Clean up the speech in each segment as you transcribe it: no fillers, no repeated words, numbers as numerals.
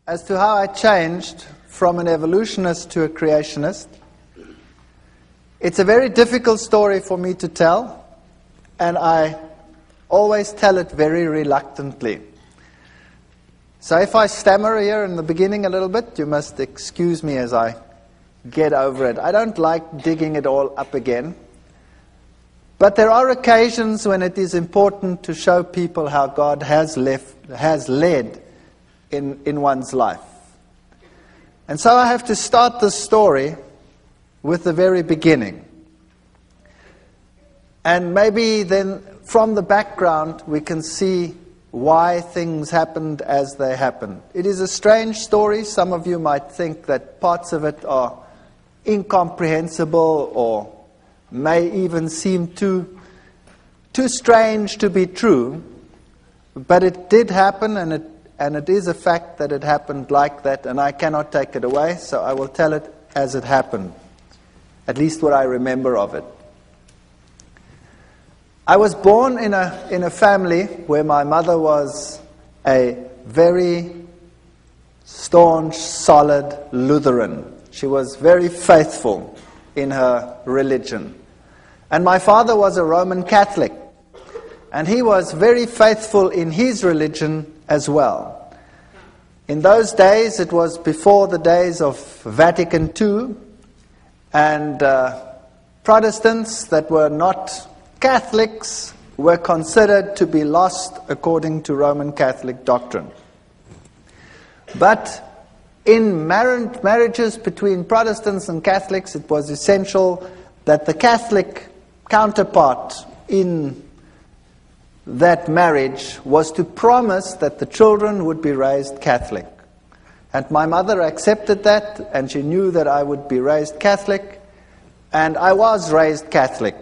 as to how I changed from an evolutionist to a creationist. It's a very difficult story for me to tell, and I always tell it very reluctantly. So if I stammer here in the beginning a little bit, you must excuse me as I get over it. I don't like digging it all up again. But there are occasions when it is important to show people how God has led in one's life. And so I have to start the story with the very beginning. And maybe then from the background we can see why things happened as they happened. It is a strange story. Some of you might think that parts of it are incomprehensible or may even seem too strange to be true. But it did happen, and it is a fact that it happened like that, and I cannot take it away, so I will tell it as it happened, at least what I remember of it. I was born in a family where my mother was a very staunch, solid Lutheran. She was very faithful in her religion. And my father was a Roman Catholic, and he was very faithful in his religion as well. In those days, it was before the days of Vatican II, and Protestants that were not Catholics were considered to be lost according to Roman Catholic doctrine. But in marriages between Protestants and Catholics, it was essential that the Catholic counterpart in that marriage was to promise that the children would be raised Catholic. And my mother accepted that, and she knew that I would be raised Catholic, and I was raised Catholic.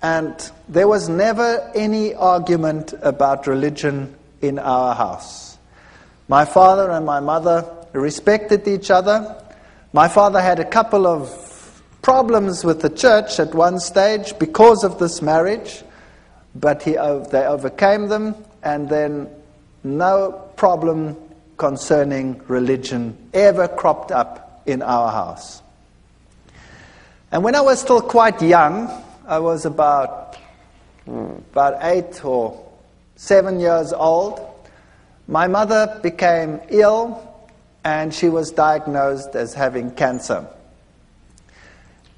And there was never any argument about religion in our house. My father and my mother respected each other. My father had a couple of problems with the church at one stage because of this marriage, but they overcame them, and then no problem concerning religion ever cropped up in our house. And when I was still quite young, I was about 8 or 7 years old, my mother became ill, and she was diagnosed as having cancer.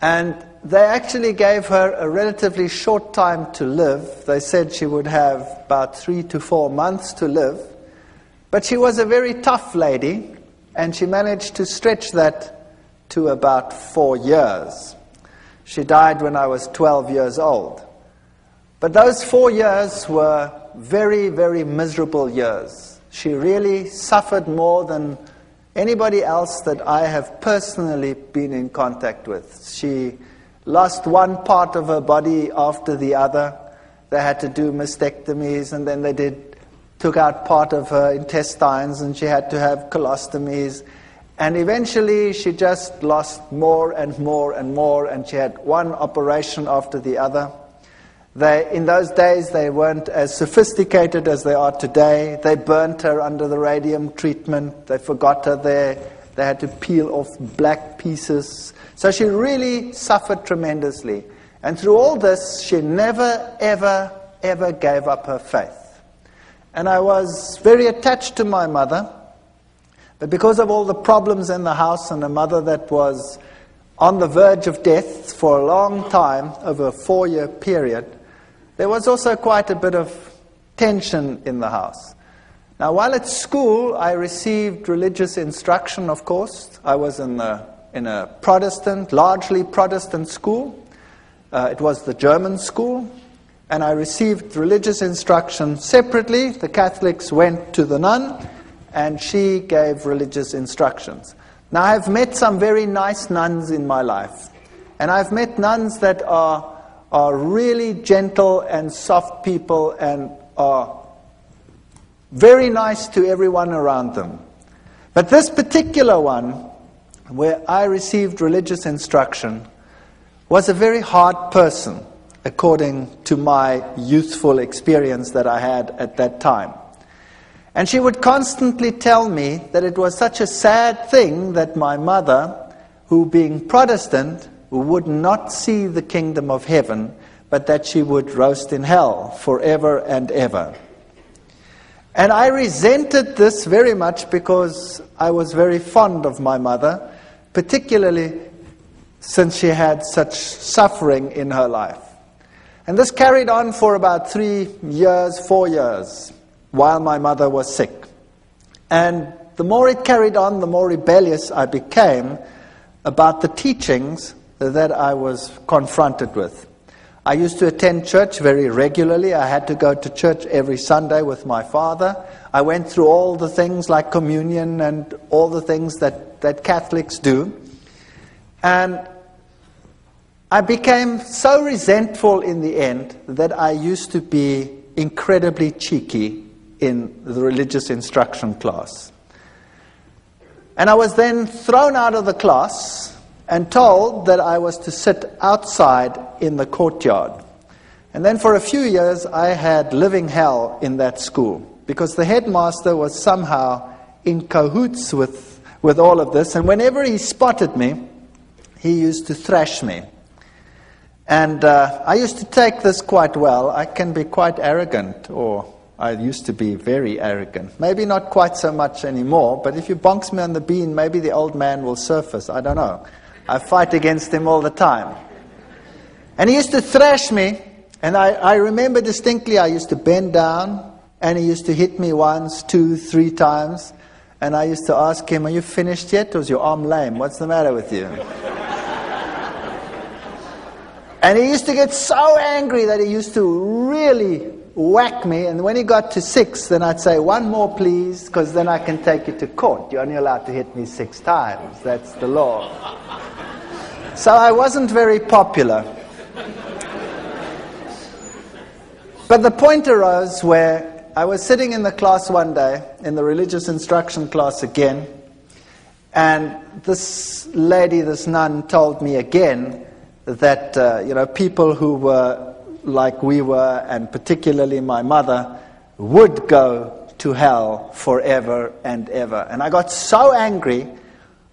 And they actually gave her a relatively short time to live. They said she would have about 3 to 4 months to live. But she was a very tough lady, and she managed to stretch that to about 4 years. She died when I was 12 years old. But those 4 years were very, very miserable years. She really suffered more than anybody else that I have personally been in contact with. She lost one part of her body after the other. They had to do mastectomies, and then they took out part of her intestines, and she had to have colostomies. And eventually she just lost more and more and more, and she had one operation after the other. In those days, they weren't as sophisticated as they are today. They burnt her under the radium treatment. They forgot her there. They had to peel off black pieces. So she really suffered tremendously. And through all this, she never, ever, ever gave up her faith. And I was very attached to my mother. But because of all the problems in the house, and a mother that was on the verge of death for a long time, over a 4-year period, there was also quite a bit of tension in the house. Now, while at school, I received religious instruction, of course. I was in a Protestant, largely Protestant school. It was the German school. And I received religious instruction separately. The Catholics went to the nun, and she gave religious instructions. Now, I've met some very nice nuns in my life. And I've met nuns that are really gentle and soft people and are very nice to everyone around them. But this particular one, where I received religious instruction, was a very hard person, according to my youthful experience that I had at that time. And she would constantly tell me that it was such a sad thing that my mother, who being Protestant, would not see the kingdom of heaven, but that she would roast in hell forever and ever. And I resented this very much because I was very fond of my mother, particularly since she had such suffering in her life. And this carried on for about 4 years, while my mother was sick. And the more it carried on, the more rebellious I became about the teachings that I was confronted with. I used to attend church very regularly. I had to go to church every Sunday with my father. I went through all the things like communion and all the things that Catholics do. And I became so resentful in the end that I used to be incredibly cheeky in the religious instruction class. And I was then thrown out of the class and told that I was to sit outside in the courtyard. And then for a few years I had living hell in that school, because the headmaster was somehow in cahoots with all of this, and whenever he spotted me, he used to thrash me. And I used to take this quite well. I can be quite arrogant, or I used to be very arrogant. Maybe not quite so much anymore, but if you bonks me on the bean, maybe the old man will surface. I don't know. I fight against him all the time. And he used to thrash me, and I remember distinctly I used to bend down, and he used to hit me once, 2, 3 times, and I used to ask him, "Are you finished yet, or is your arm lame? What's the matter with you?" And he used to get so angry that he used to really whack me, and when he got to 6, then I'd say, "1 more please, because then I can take you to court. You're only allowed to hit me 6 times. That's the law." So I wasn't very popular. But the point arose where I was sitting in the class one day, in the religious instruction class again, and this lady, this nun, told me again that people who were like we were, and particularly my mother, would go to hell forever and ever. And I got so angry,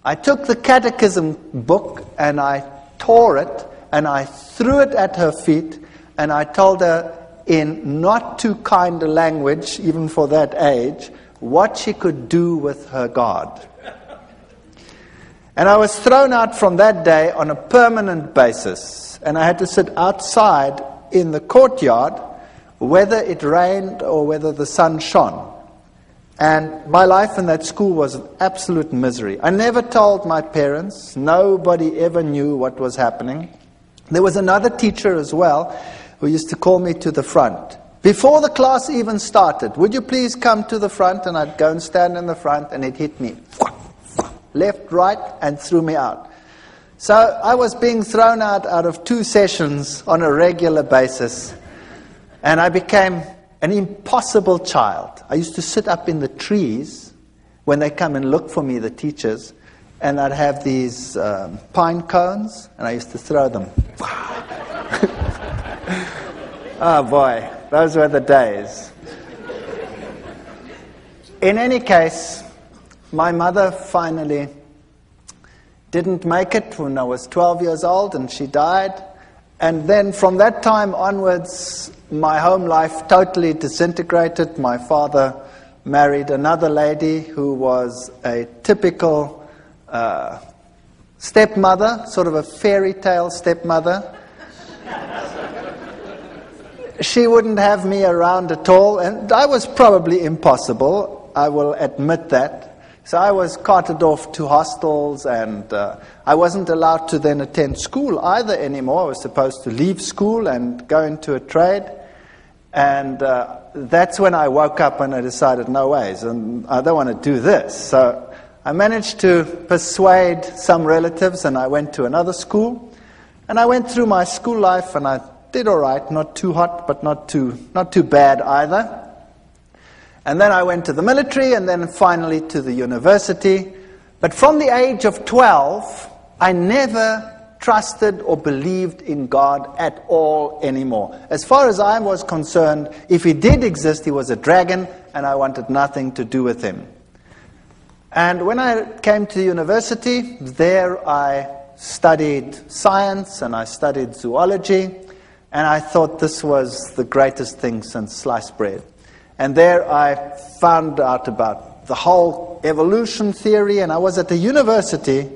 I took the catechism book and I tore it and I threw it at her feet, and I told her in not too kind a language, even for that age, what she could do with her God. And I was thrown out from that day on a permanent basis, and I had to sit outside in the courtyard, whether it rained or whether the sun shone. And my life in that school was an absolute misery. I never told my parents. Nobody ever knew what was happening. There was another teacher as well who used to call me to the front. Before the class even started, "Would you please come to the front?" And I'd go and stand in the front, and he'd hit me left, right, and threw me out. So I was being thrown out of 2 sessions on a regular basis, and I became an impossible child. I used to sit up in the trees when they come and look for me, the teachers, and I'd have these pine cones, and I used to throw them. Oh boy, those were the days. In any case, my mother finally didn't make it when I was 12 years old, and she died. And then from that time onwards, my home life totally disintegrated. My father married another lady who was a typical stepmother, sort of a fairy tale stepmother. She wouldn't have me around at all, and I was probably impossible, I will admit that. So I was carted off to hostels, and I wasn't allowed to then attend school either anymore. I was supposed to leave school and go into a trade. And that's when I woke up and I decided, no ways, and I don't want to do this. So I managed to persuade some relatives, and I went to another school. And I went through my school life, and I did all right, not too hot, but not too bad either. And then I went to the military, and then finally to the university. But from the age of 12, I never trusted or believed in God at all anymore. As far as I was concerned, if he did exist, he was a dragon, and I wanted nothing to do with him. And when I came to university, there I studied science and I studied zoology, and I thought this was the greatest thing since sliced bread. And there I found out about the whole evolution theory, and I was at a university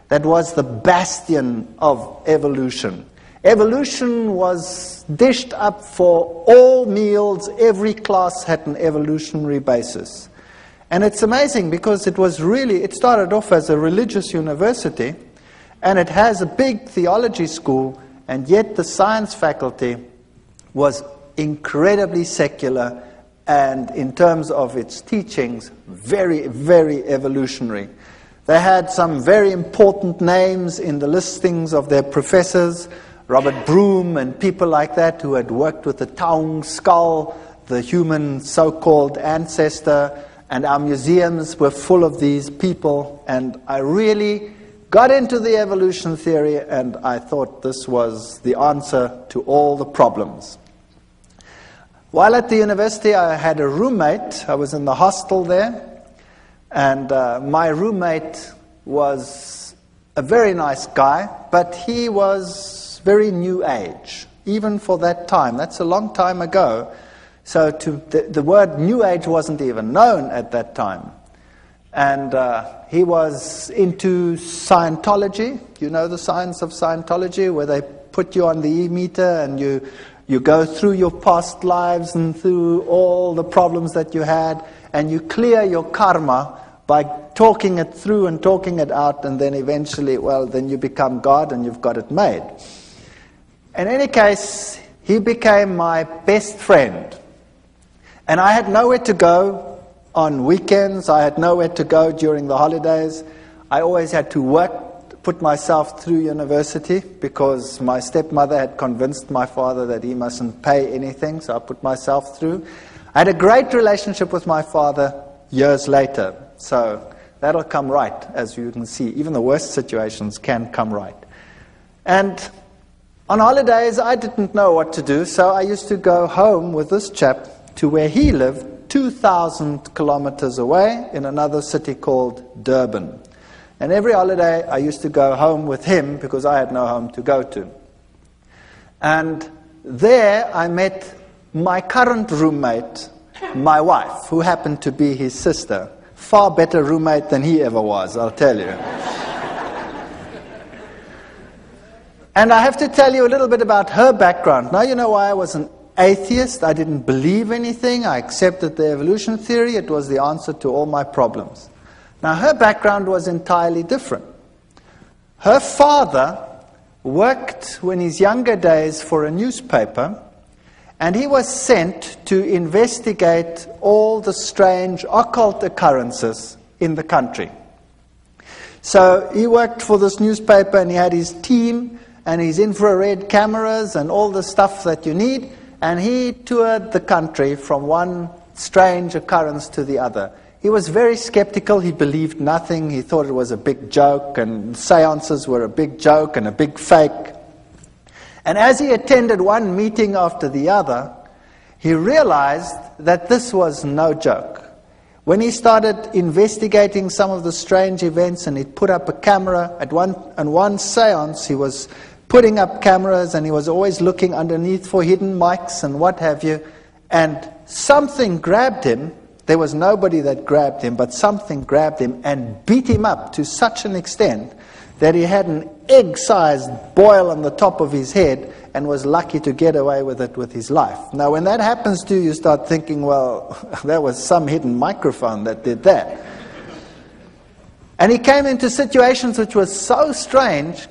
that was the bastion of evolution. Evolution was dished up for all meals. Every class had an evolutionary basis. And it's amazing because it started off as a religious university, and it has a big theology school, and yet the science faculty was incredibly secular, and in terms of its teachings, very, very evolutionary. They had some very important names in the listings of their professors, Robert Broom and people like that who had worked with the Taung skull, the human so-called ancestor, and our museums were full of these people. And I really got into the evolution theory, and I thought this was the answer to all the problems. While at the university, I had a roommate. I was in the hostel there. And my roommate was a very nice guy, but he was very new age, even for that time. That's a long time ago. So the word new age wasn't even known at that time. And he was into Scientology. You know the science of Scientology, where they put you on the e-meter and you go through your past lives and through all the problems that you had, and you clear your karma by talking it through and talking it out, and then eventually, then you become God and you've got it made. In any case, he became my best friend. And I had nowhere to go on weekends. I had nowhere to go during the holidays. I always had to work, put myself through university, because my stepmother had convinced my father that he mustn't pay anything, so I put myself through. I had a great relationship with my father years later. So that'll come right, as you can see. Even the worst situations can come right. And on holidays, I didn't know what to do, so I used to go home with this chap to where he lived, 2,000 kilometers away, in another city called Durban. And every holiday, I used to go home with him because I had no home to go to. And there I met my current roommate, my wife, who happened to be his sister. Far better roommate than he ever was, I'll tell you. And I have to tell you a little bit about her background. Now you know why I was an atheist. I didn't believe anything. I accepted the evolution theory. It was the answer to all my problems. Now her background was entirely different. Her father worked in his younger days for a newspaper, and he was sent to investigate all the strange occult occurrences in the country. So he worked for this newspaper, and he had his team and his infrared cameras and all the stuff that you need, and he toured the country from one strange occurrence to the other. He was very skeptical. He believed nothing. He thought it was a big joke, and seances were a big joke and a big fake. And as he attended one meeting after the other, he realized that this was no joke. When he started investigating some of the strange events, and he'd put up a camera at one seance, he was putting up cameras, and he was always looking underneath for hidden mics and what have you, and something grabbed him. There was nobody that grabbed him, but something grabbed him and beat him up to such an extent that he had an egg-sized boil on the top of his head and was lucky to get away with it with his life. Now, when that happens to you, you start thinking, well, there was some hidden microphone that did that. And he came into situations which were so strange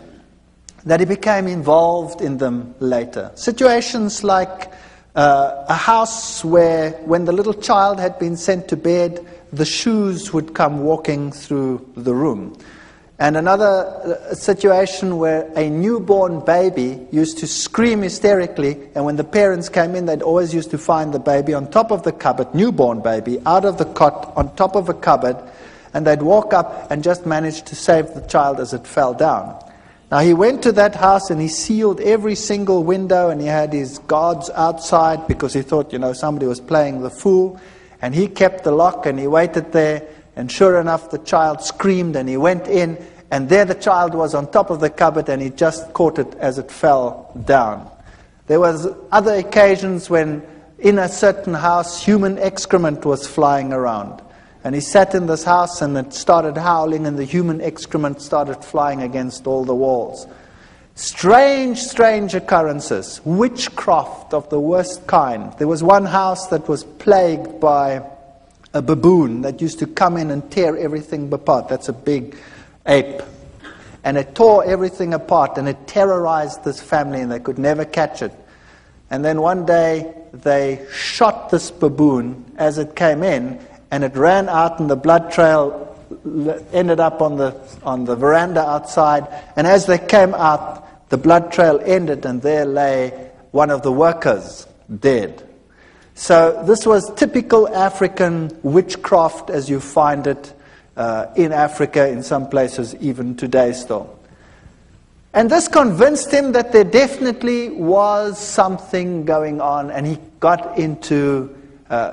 that he became involved in them later. Situations like a house where, when the little child had been sent to bed, the shoes would come walking through the room. And another situation where a newborn baby used to scream hysterically, and when the parents came in, they'd always used to find the baby on top of the cupboard, newborn baby, out of the cot, on top of a cupboard, and they'd walk up and just manage to save the child as it fell down. Now he went to that house and he sealed every single window, and he had his guards outside because he thought, somebody was playing the fool. And he kept the lock and he waited there, and sure enough the child screamed and he went in, and there the child was on top of the cupboard, and he just caught it as it fell down. There was other occasions when in a certain house human excrement was flying around. And he sat in this house and it started howling, and the human excrement started flying against all the walls. Strange, strange occurrences. Witchcraft of the worst kind. There was one house that was plagued by a baboon that used to come in and tear everything apart. That's a big ape. And it tore everything apart, and it terrorized this family, and they could never catch it. And then one day they shot this baboon as it came in, and it ran out, and the blood trail ended up on the veranda outside. And as they came out, the blood trail ended, and there lay one of the workers dead. So this was typical African witchcraft as you find it in Africa, in some places even today still. And this convinced him that there definitely was something going on, and he got into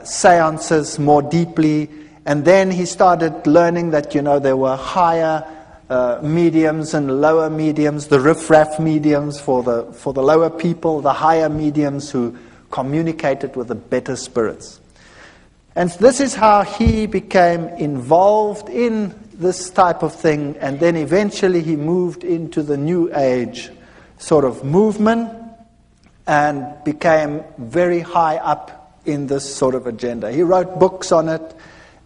seances more deeply, and then he started learning that there were higher mediums and lower mediums, the riff-raff mediums for the lower people, the higher mediums who communicated with the better spirits. And this is how he became involved in this type of thing, and then eventually he moved into the New Age sort of movement and became very high up in this sort of agenda. He wrote books on it,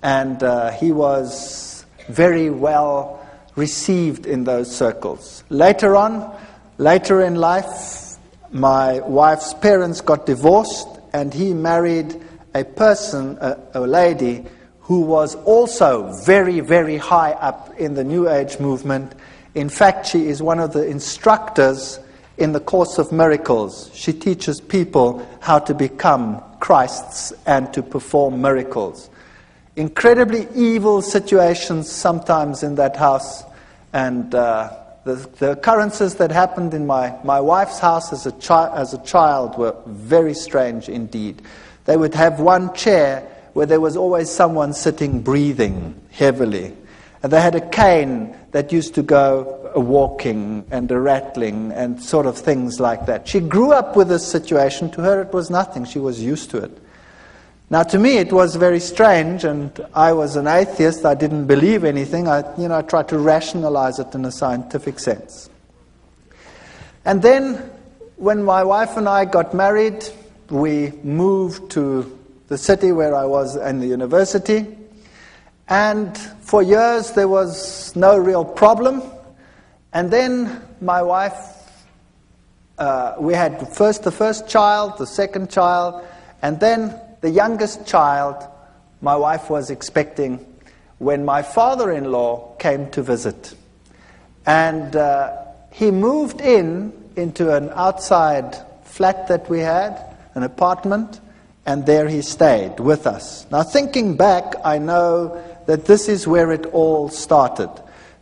and he was very well received in those circles. Later in life, my wife's parents got divorced, and he married a person, a lady, who was also very, very high up in the New Age movement. In fact, she is one of the instructors in the Course of Miracles. She teaches people how to become Christs and to perform miracles. Incredibly evil situations sometimes in that house, and the occurrences that happened in my wife's house as a child were very strange indeed. They would have one chair where there was always someone sitting breathing heavily. And they had a cane that used to go walking and a rattling and sort of things like that. She grew up with this situation. To her it was nothing. She was used to it. Now to me it was very strange, and I was an atheist. I didn't believe anything. I tried to rationalize it in a scientific sense. And then when my wife and I got married, we moved to the city where I was in the university. And for years there was no real problem. And then my wife, we had the first child, the second child, and then the youngest child my wife was expecting when my father-in-law came to visit. And he moved into an outside flat that we had, an apartment, and there he stayed with us. Now thinking back, I know that this is where it all started.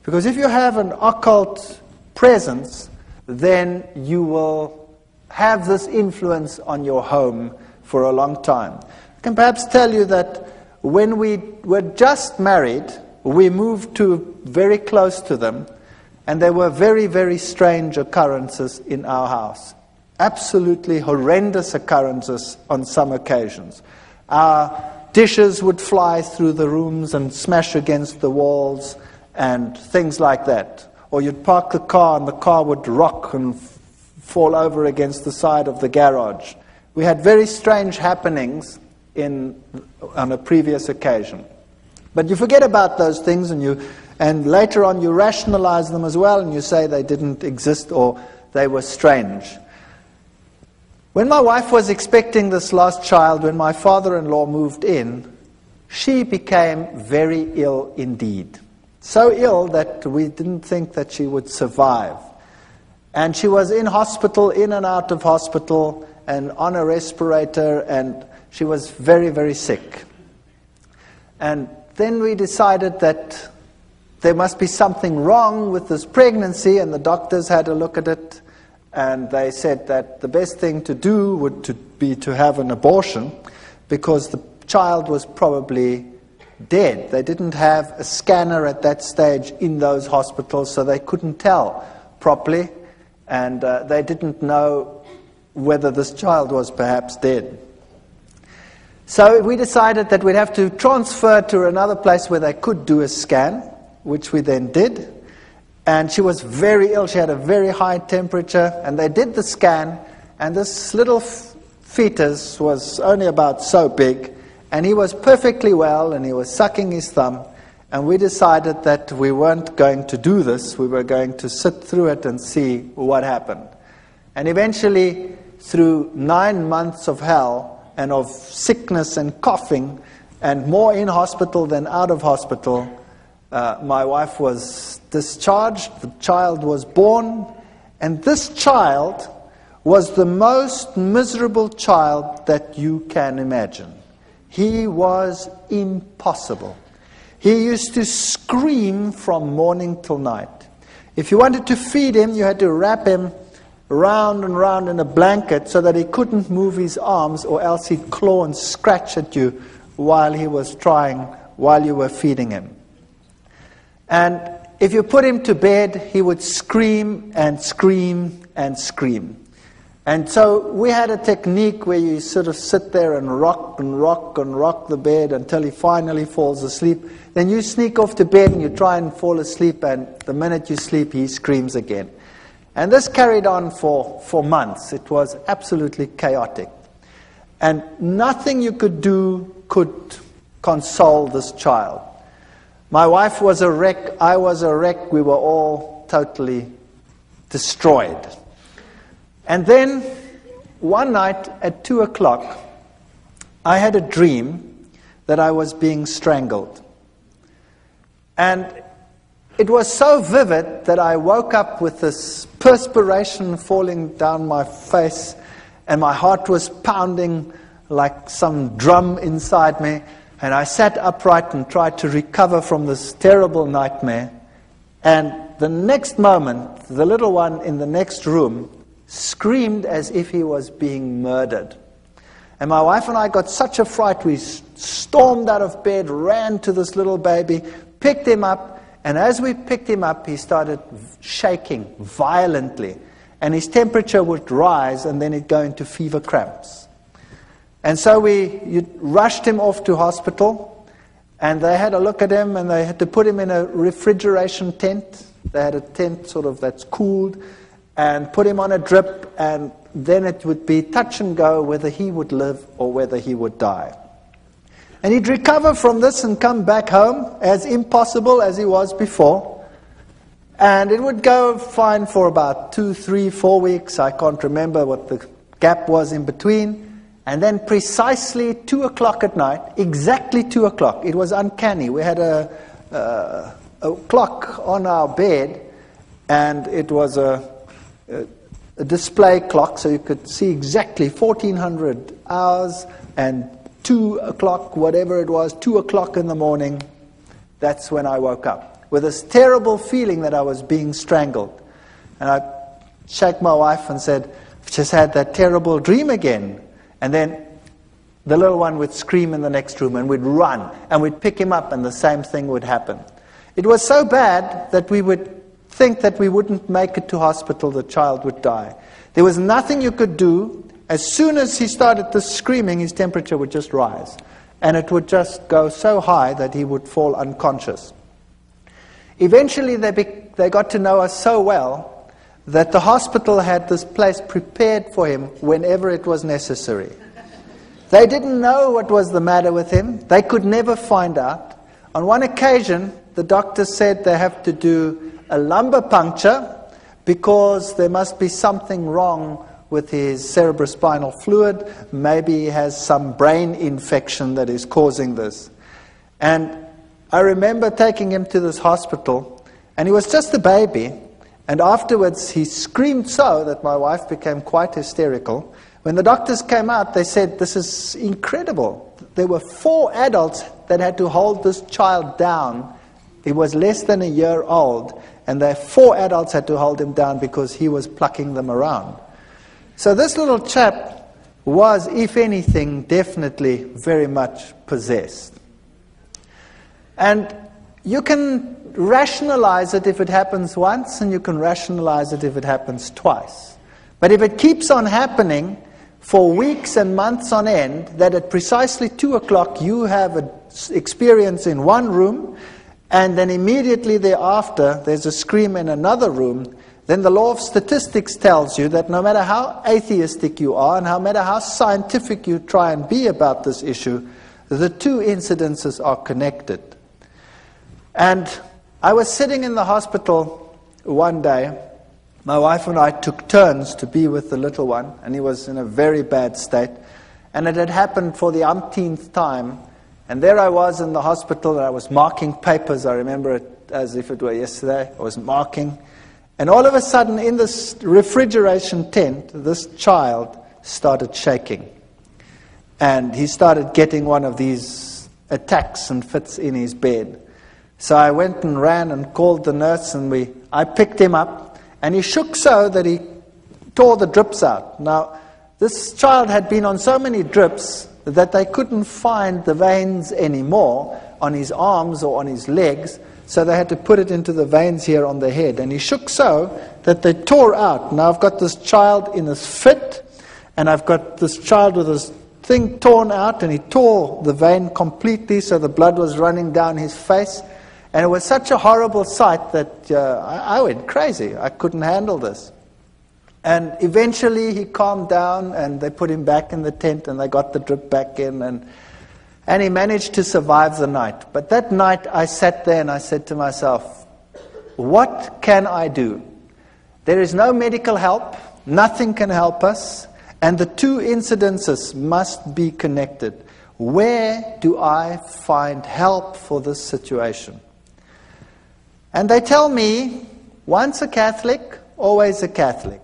Because if you have an occult presence, then you will have this influence on your home for a long time. I can perhaps tell you that when we were just married, we moved very close to them, and there were very, very strange occurrences in our house. Absolutely horrendous occurrences on some occasions. Our dishes would fly through the rooms and smash against the walls and things like that. Or you'd park the car and the car would rock and fall over against the side of the garage. We had very strange happenings on a previous occasion. But you forget about those things, and later on you rationalize them as well, and you say they didn't exist or they were strange. When my wife was expecting this last child, when my father-in-law moved in, she became very ill indeed. So ill that we didn't think that she would survive. And she was in hospital, in and out of hospital, and on a respirator, and she was very, very sick. And then we decided that there must be something wrong with this pregnancy, and the doctors had a look at it, and they said that the best thing to do would be to have an abortion, because the child was probably dead. They didn't have a scanner at that stage in those hospitals, so they couldn't tell properly, and they didn't know whether this child was perhaps dead. So we decided that we'd have to transfer to another place where they could do a scan, which we then did. And she was very ill. She had a very high temperature. And they did the scan, and this little fetus was only about so big. And he was perfectly well, and he was sucking his thumb. And we decided that we weren't going to do this. We were going to sit through it and see what happened. And eventually, through 9 months of hell, and of sickness and coughing, and more in hospital than out of hospital, my wife was discharged, the child was born, and this child was the most miserable child that you can imagine. He was impossible. He used to scream from morning till night. If you wanted to feed him, you had to wrap him round and round in a blanket so that he couldn't move his arms, or else he'd claw and scratch at you while you were feeding him. And if you put him to bed, he would scream and scream and scream. And so we had a technique where you sort of sit there and rock and rock and rock the bed until he finally falls asleep. Then you sneak off to bed and you try and fall asleep, and the minute you sleep, he screams again. And this carried on for months. It was absolutely chaotic. And nothing you could do could console this child. My wife was a wreck. I was a wreck. We were all totally destroyed. And then one night at 2 o'clock, I had a dream that I was being strangled. And it was so vivid that I woke up with this perspiration falling down my face, and my heart was pounding like some drum inside me, and I sat upright and tried to recover from this terrible nightmare. And the next moment, the little one in the next room screamed as if he was being murdered. And my wife and I got such a fright, we stormed out of bed, ran to this little baby, picked him up. And as we picked him up, he started shaking violently. And his temperature would rise, and then he'd go into fever cramps. And so we rushed him off to hospital, and they had a look at him, and they had to put him in a refrigeration tent. They had a tent sort of that's cooled, and put him on a drip, and then it would be touch and go whether he would live or whether he would die. And he'd recover from this and come back home as impossible as he was before. And it would go fine for about 2, 3, 4 weeks. I can't remember what the gap was in between. And then precisely 2 o'clock at night, exactly 2 o'clock, it was uncanny. We had a clock on our bed, and it was a display clock, so you could see exactly 1400 hours and 2 o'clock, whatever it was, 2 o'clock in the morning, that's when I woke up, with this terrible feeling that I was being strangled. And I shook my wife and said, I've just had that terrible dream again. And then the little one would scream in the next room, and we'd run, and we'd pick him up, and the same thing would happen. It was so bad that we would think that we wouldn't make it to hospital, the child would die. There was nothing you could do. As soon as he started this screaming, his temperature would just rise. And it would just go so high that he would fall unconscious. Eventually, they got to know us so well that the hospital had this place prepared for him whenever it was necessary. They didn't know what was the matter with him. They could never find out. On one occasion, the doctor said they have to do a lumbar puncture because there must be something wrong with his cerebrospinal fluid. Maybe he has some brain infection that is causing this. And I remember taking him to this hospital, and he was just a baby. And afterwards, he screamed so that my wife became quite hysterical. When the doctors came out, they said, this is incredible. There were 4 adults that had to hold this child down He was less than a year old, and 4 adults had to hold him down because he was plucking them around. So this little chap was, if anything, definitely very much possessed. And you can rationalize it if it happens once, and you can rationalize it if it happens twice. But if it keeps on happening for weeks and months on end, that at precisely 2 o'clock you have an experience in one room, and then immediately thereafter there's a scream in another room, then the law of statistics tells you that no matter how atheistic you are and no matter how scientific you try and be about this issue, the two incidences are connected. And I was sitting in the hospital one day. My wife and I took turns to be with the little one, and he was in a very bad state. And it had happened for the umpteenth time. And there I was in the hospital, and I was marking papers. I remember it as if it were yesterday. I was marking. And all of a sudden, in this refrigeration tent, this child started shaking. And he started getting one of these attacks and fits in his bed. So I went and ran and called the nurse, and I picked him up, and he shook so that he tore the drips out. Now, this child had been on so many drips that they couldn't find the veins anymore on his arms or on his legs, so they had to put it into the veins here on the head. And he shook so that they tore out. Now I've got this child in his fit, and I've got this child with his thing torn out, and he tore the vein completely, so the blood was running down his face. And it was such a horrible sight that I went crazy. I couldn't handle this. And eventually he calmed down, and they put him back in the tent, and they got the drip back in, and he managed to survive the night. But that night I sat there and I said to myself, what can I do? There is no medical help. Nothing can help us. And the two incidences must be connected. Where do I find help for this situation? And they tell me, once a Catholic, always a Catholic.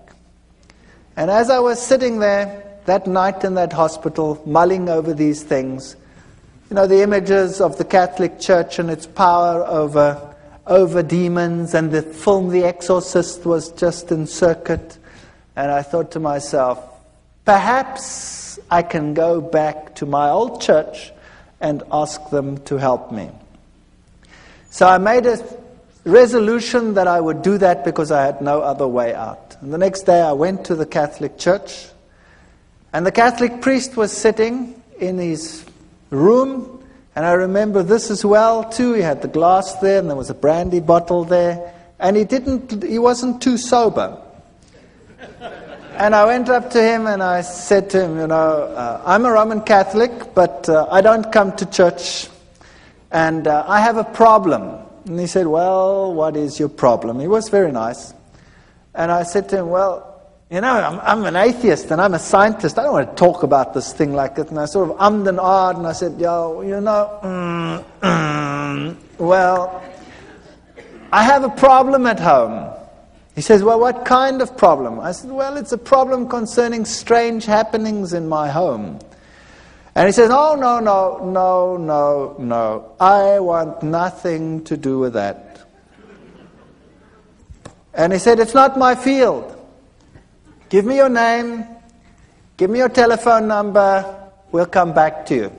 And as I was sitting there that night in that hospital, mulling over these things, you know, the images of the Catholic Church and its power over demons, and the film The Exorcist was just in circuit. And I thought to myself, perhaps I can go back to my old church and ask them to help me. So I made a resolution that I would do that because I had no other way out. And the next day I went to the Catholic Church, and the Catholic priest was sitting in his room, and I remember this as well too. He had the glass there, and there was a brandy bottle there, and he wasn't too sober. And I went up to him and I said to him, I'm a Roman Catholic, but I don't come to church, and I have a problem. And he said, well, what is your problem? He was very nice. And I said to him, well, I'm an atheist and I'm a scientist. I don't want to talk about this thing like that. And I sort of ummed and ahed, and I said, well, I have a problem at home. He says, well, what kind of problem? I said, well, it's a problem concerning strange happenings in my home. And he says, oh, no, I want nothing to do with that. And he said, it's not my field. Give me your name, give me your telephone number, we'll come back to you.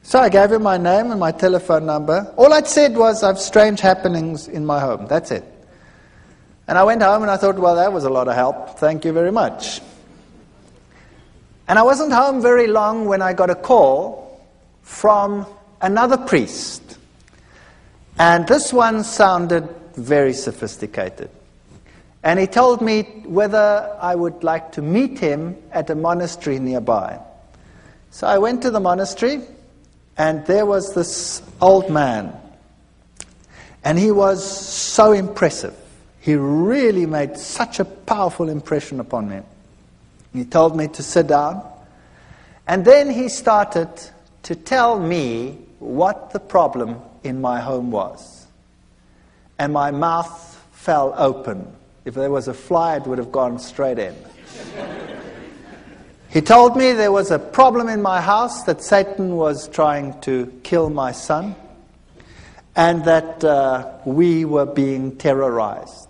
So I gave him my name and my telephone number. All I'd said was, I have strange happenings in my home. That's it. And I went home and I thought, well, that was a lot of help. Thank you very much. And I wasn't home very long when I got a call from another priest. And this one sounded very sophisticated. And he told me whether I would like to meet him at a monastery nearby. So I went to the monastery, and there was this old man. And he was so impressive. He really made such a powerful impression upon me. He told me to sit down, and then he started to tell me what the problem in my home was. And my mouth fell open. If there was a fly, it would have gone straight in. He told me there was a problem in my house, that Satan was trying to kill my son. and that we were being terrorized.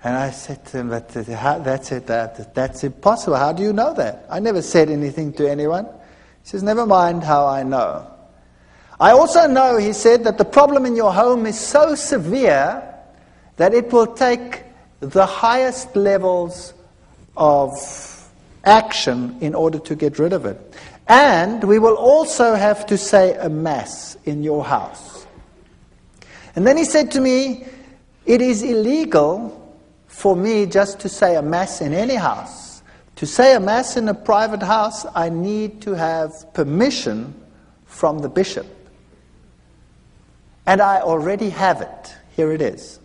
And I said to him, that's impossible. How do you know that? I never said anything to anyone. He says, never mind how I know. I also know, he said, that the problem in your home is so severe that it will take the highest levels of action in order to get rid of it. And we will also have to say a mass in your house. And then he said to me, it is illegal for me just to say a mass in any house. To say a mass in a private house, I need to have permission from the bishop. And I already have it. Here it is.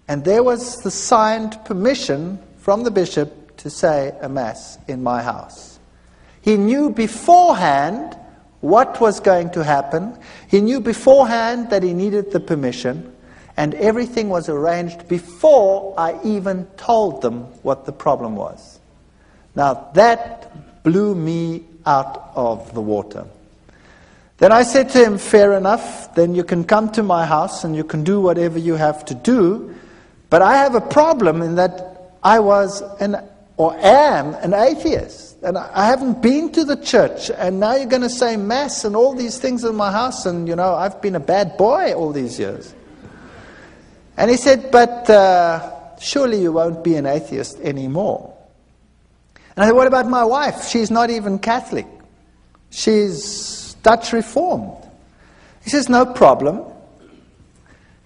And there was the signed permission from the bishop to say a mass in my house. He knew beforehand what was going to happen. He knew beforehand that he needed the permission. And everything was arranged before I even told them what the problem was. Now that blew me out of the water. Then I said to him, fair enough, then you can come to my house and you can do whatever you have to do. But I have a problem in that I was am an atheist. And I haven't been to the church. And now you're going to say mass and all these things in my house. And, I've been a bad boy all these years. And he said, but surely you won't be an atheist anymore. And I said, what about my wife? She's not even Catholic. She's Dutch Reformed. He says, no problem.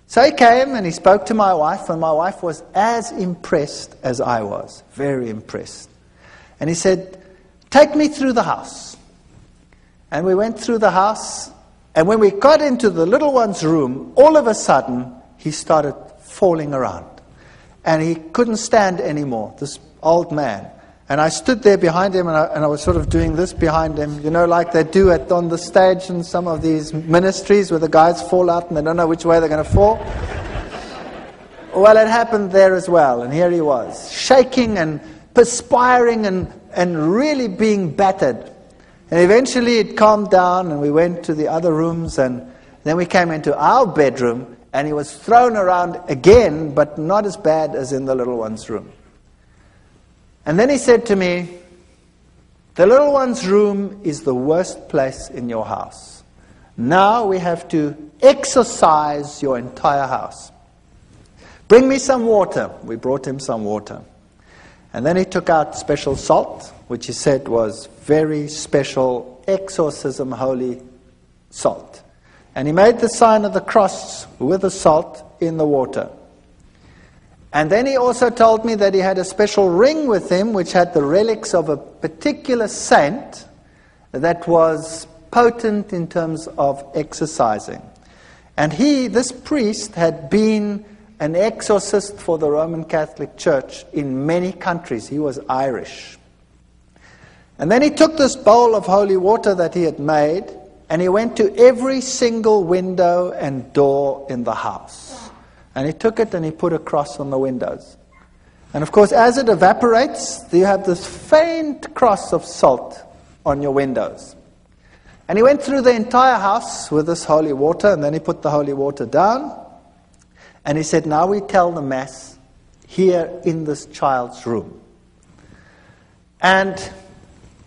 So he came and he spoke to my wife, and my wife was as impressed as I was, very impressed. And he said, take me through the house. And we went through the house, and when we got into the little one's room, all of a sudden, he started falling around. And he couldn't stand anymore, this old man. And I stood there behind him, and I was sort of doing this behind him, like they do on the stage in some of these ministries where the guys fall out and they don't know which way they're going to fall. Well, it happened there as well. And here he was, shaking and perspiring and really being battered. And eventually it calmed down, and we went to the other rooms, and then we came into our bedroom, and he was thrown around again, but not as bad as in the little one's room. And then he said to me, the little one's room is the worst place in your house. Now we have to exorcise your entire house. Bring me some water. We brought him some water. And then he took out special salt, which he said was very special exorcism holy salt. And he made the sign of the cross with the salt in the water. And then he also told me that he had a special ring with him which had the relics of a particular saint that was potent in terms of exorcising. And this priest, had been an exorcist for the Roman Catholic Church in many countries. He was Irish. And then he took this bowl of holy water that he had made, and he went to every single window and door in the house. And he took it and he put a cross on the windows. And of course, as it evaporates, you have this faint cross of salt on your windows. And he went through the entire house with this holy water, and then he put the holy water down. And he said, now we tell the Mass here in this child's room. And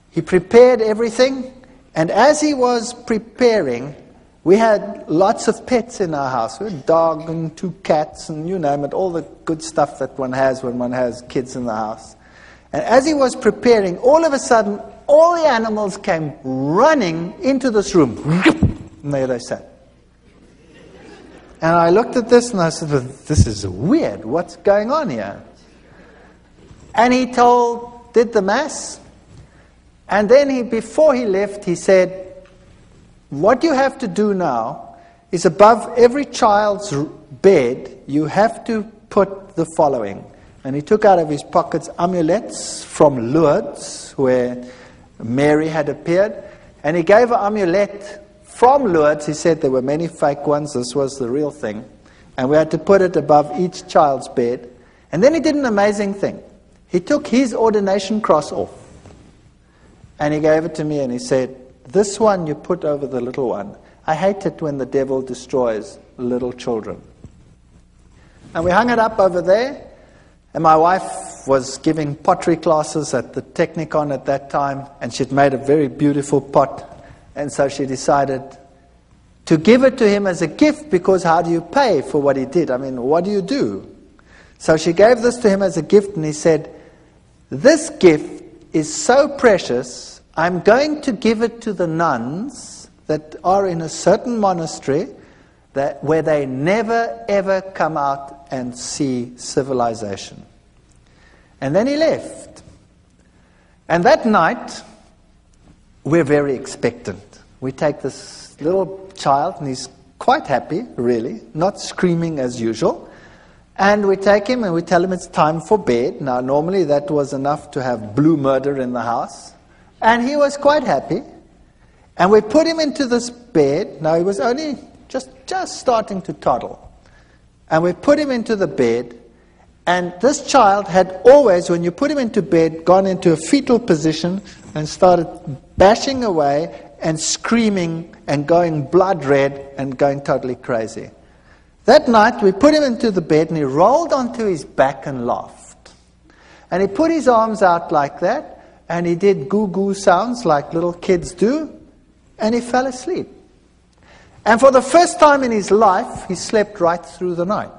he prepared everything. And as he was preparing, we had lots of pets in our house. We had a dog and 2 cats and you name it, all the good stuff that one has when one has kids in the house. And as he was preparing, all of a sudden, all the animals came running into this room. And there they sat. And I looked at this and I said, well, this is weird. What's going on here? And he did the Mass. And then before he left, he said, what you have to do now is above every child's bed, you have to put the following. And he took out of his pockets amulets from Lourdes, where Mary had appeared. And he gave an amulet from Lourdes. He said there were many fake ones. This was the real thing. And we had to put it above each child's bed. And then he did an amazing thing. He took his ordination cross off. And he gave it to me and he said, this one you put over the little one. I hate it when the devil destroys little children. And we hung it up over there, and my wife was giving pottery classes at the Technicon at that time, and she'd made a very beautiful pot, and so she decided to give it to him as a gift, because how do you pay for what he did? I mean, what do you do? So she gave this to him as a gift, and he said, "This gift is so precious, I'm going to give it to the nuns that are in a certain monastery where they never ever come out and see civilization." And then he left. And that night, we're very expectant. We take this little child, and he's quite happy, really, not screaming as usual. And we take him and we tell him it's time for bed. Now, normally that was enough to have blue murder in the house. And he was quite happy. And we put him into this bed. Now, he was only just starting to toddle. And we put him into the bed. And this child had always, when you put him into bed, gone into a fetal position and started bashing away and screaming and going blood red and going totally crazy. That night, we put him into the bed, and he rolled onto his back and laughed. And he put his arms out like that, and he did goo-goo sounds like little kids do, and he fell asleep. And for the first time in his life, he slept right through the night.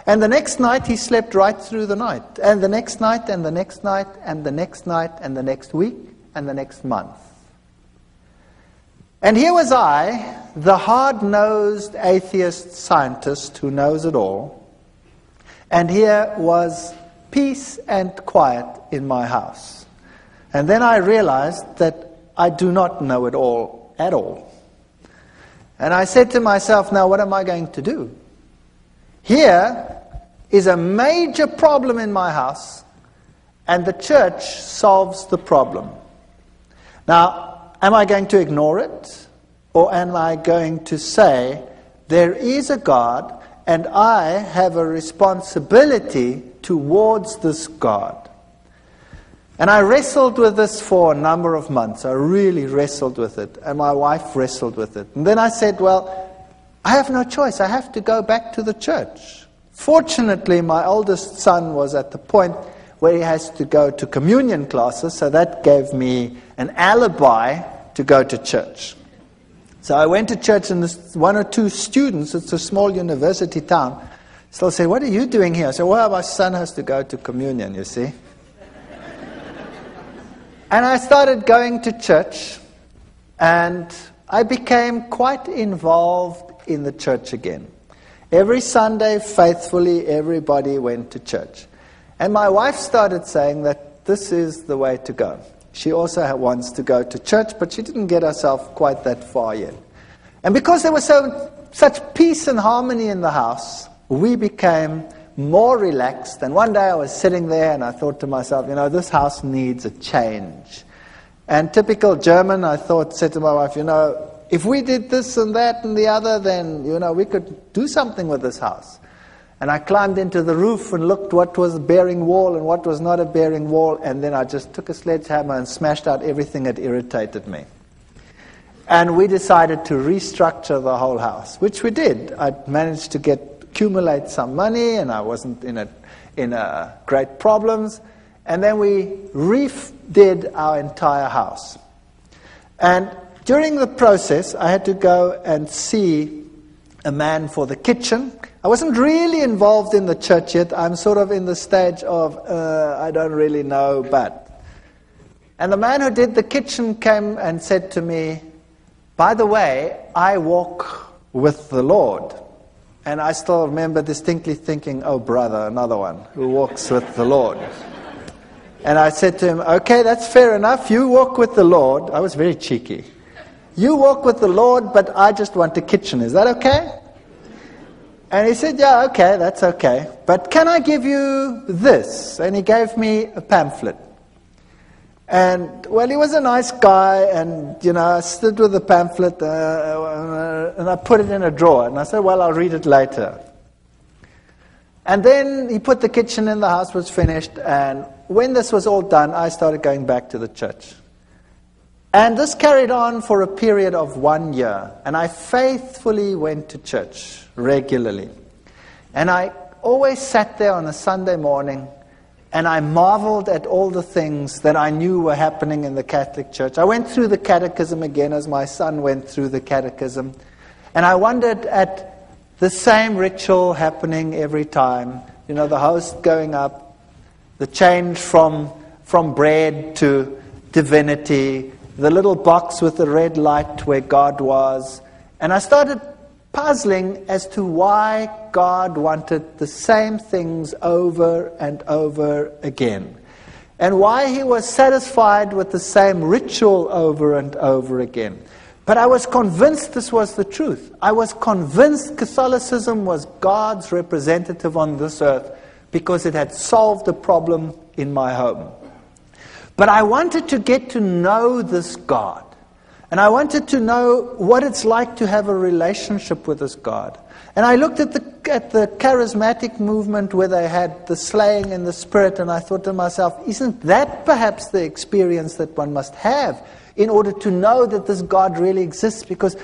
And the next night, he slept right through the night. And the next night, and the next night, and the next night, and the next week, and the next month. And here was I, the hard-nosed atheist scientist who knows it all, and here was peace and quiet in my house. And then I realized that I do not know it all at all. And I said to myself, now what am I going to do? Here is a major problem in my house, and the church solves the problem. Now, am I going to ignore it? Or am I going to say, there is a God, and I have a responsibility towards this God? And I wrestled with this for a number of months. I really wrestled with it. And my wife wrestled with it. And then I said, well, I have no choice. I have to go back to the church. Fortunately, my oldest son was at the point where he has to go to communion classes, so that gave me an alibi to go to church. So I went to church, and one or two students, it's a small university town, still say, what are you doing here? I said, well, my son has to go to communion, you see. And I started going to church, and I became quite involved in the church again. Every Sunday, faithfully, everybody went to church. And my wife started saying that this is the way to go. She also wants to go to church, but she didn't get herself quite that far yet. And because there was such peace and harmony in the house, we became more relaxed. And one day I was sitting there and I thought to myself, this house needs a change. And typical German, I said to my wife, if we did this and that and the other, then, we could do something with this house. And I climbed into the roof and looked what was a bearing wall and what was not a bearing wall, and then I just took a sledgehammer and smashed out everything that irritated me. And we decided to restructure the whole house, which we did. I managed to accumulate some money, and I wasn't in great problems. And then we redid our entire house. And during the process, I had to go and see a man for the kitchen. I wasn't really involved in the church yet. I'm sort of in the stage of, I don't really know, but. And the man who did the kitchen came and said to me, by the way, I walk with the Lord. And I still remember distinctly thinking, oh brother, another one who walks with the Lord. And I said to him, okay, that's fair enough. You walk with the Lord. I was very cheeky. You walk with the Lord, but I just want a kitchen. Is that okay? And he said, yeah, okay, that's okay. But can I give you this? And he gave me a pamphlet. And, well, he was a nice guy, and, I stood with the pamphlet, and I put it in a drawer. And I said, well, I'll read it later. And then he put the kitchen in, the house was finished, and when this was all done, I started going back to the church. And this carried on for a period of 1 year. And I faithfully went to church regularly. And I always sat there on a Sunday morning and I marveled at all the things that I knew were happening in the Catholic Church. I went through the catechism again as my son went through the catechism. And I wondered at the same ritual happening every time. You know, the host going up, the change from bread to divinity, the little box with the red light where God was. And I started puzzling as to why God wanted the same things over and over again. And why he was satisfied with the same ritual over and over again. But I was convinced this was the truth. I was convinced Catholicism was God's representative on this earth because it had solved a problem in my home. But I wanted to get to know this God. And I wanted to know what it's like to have a relationship with this God. And I looked at the charismatic movement where they had the slaying in the spirit, and I thought to myself, isn't that perhaps the experience that one must have in order to know that this God really exists? Because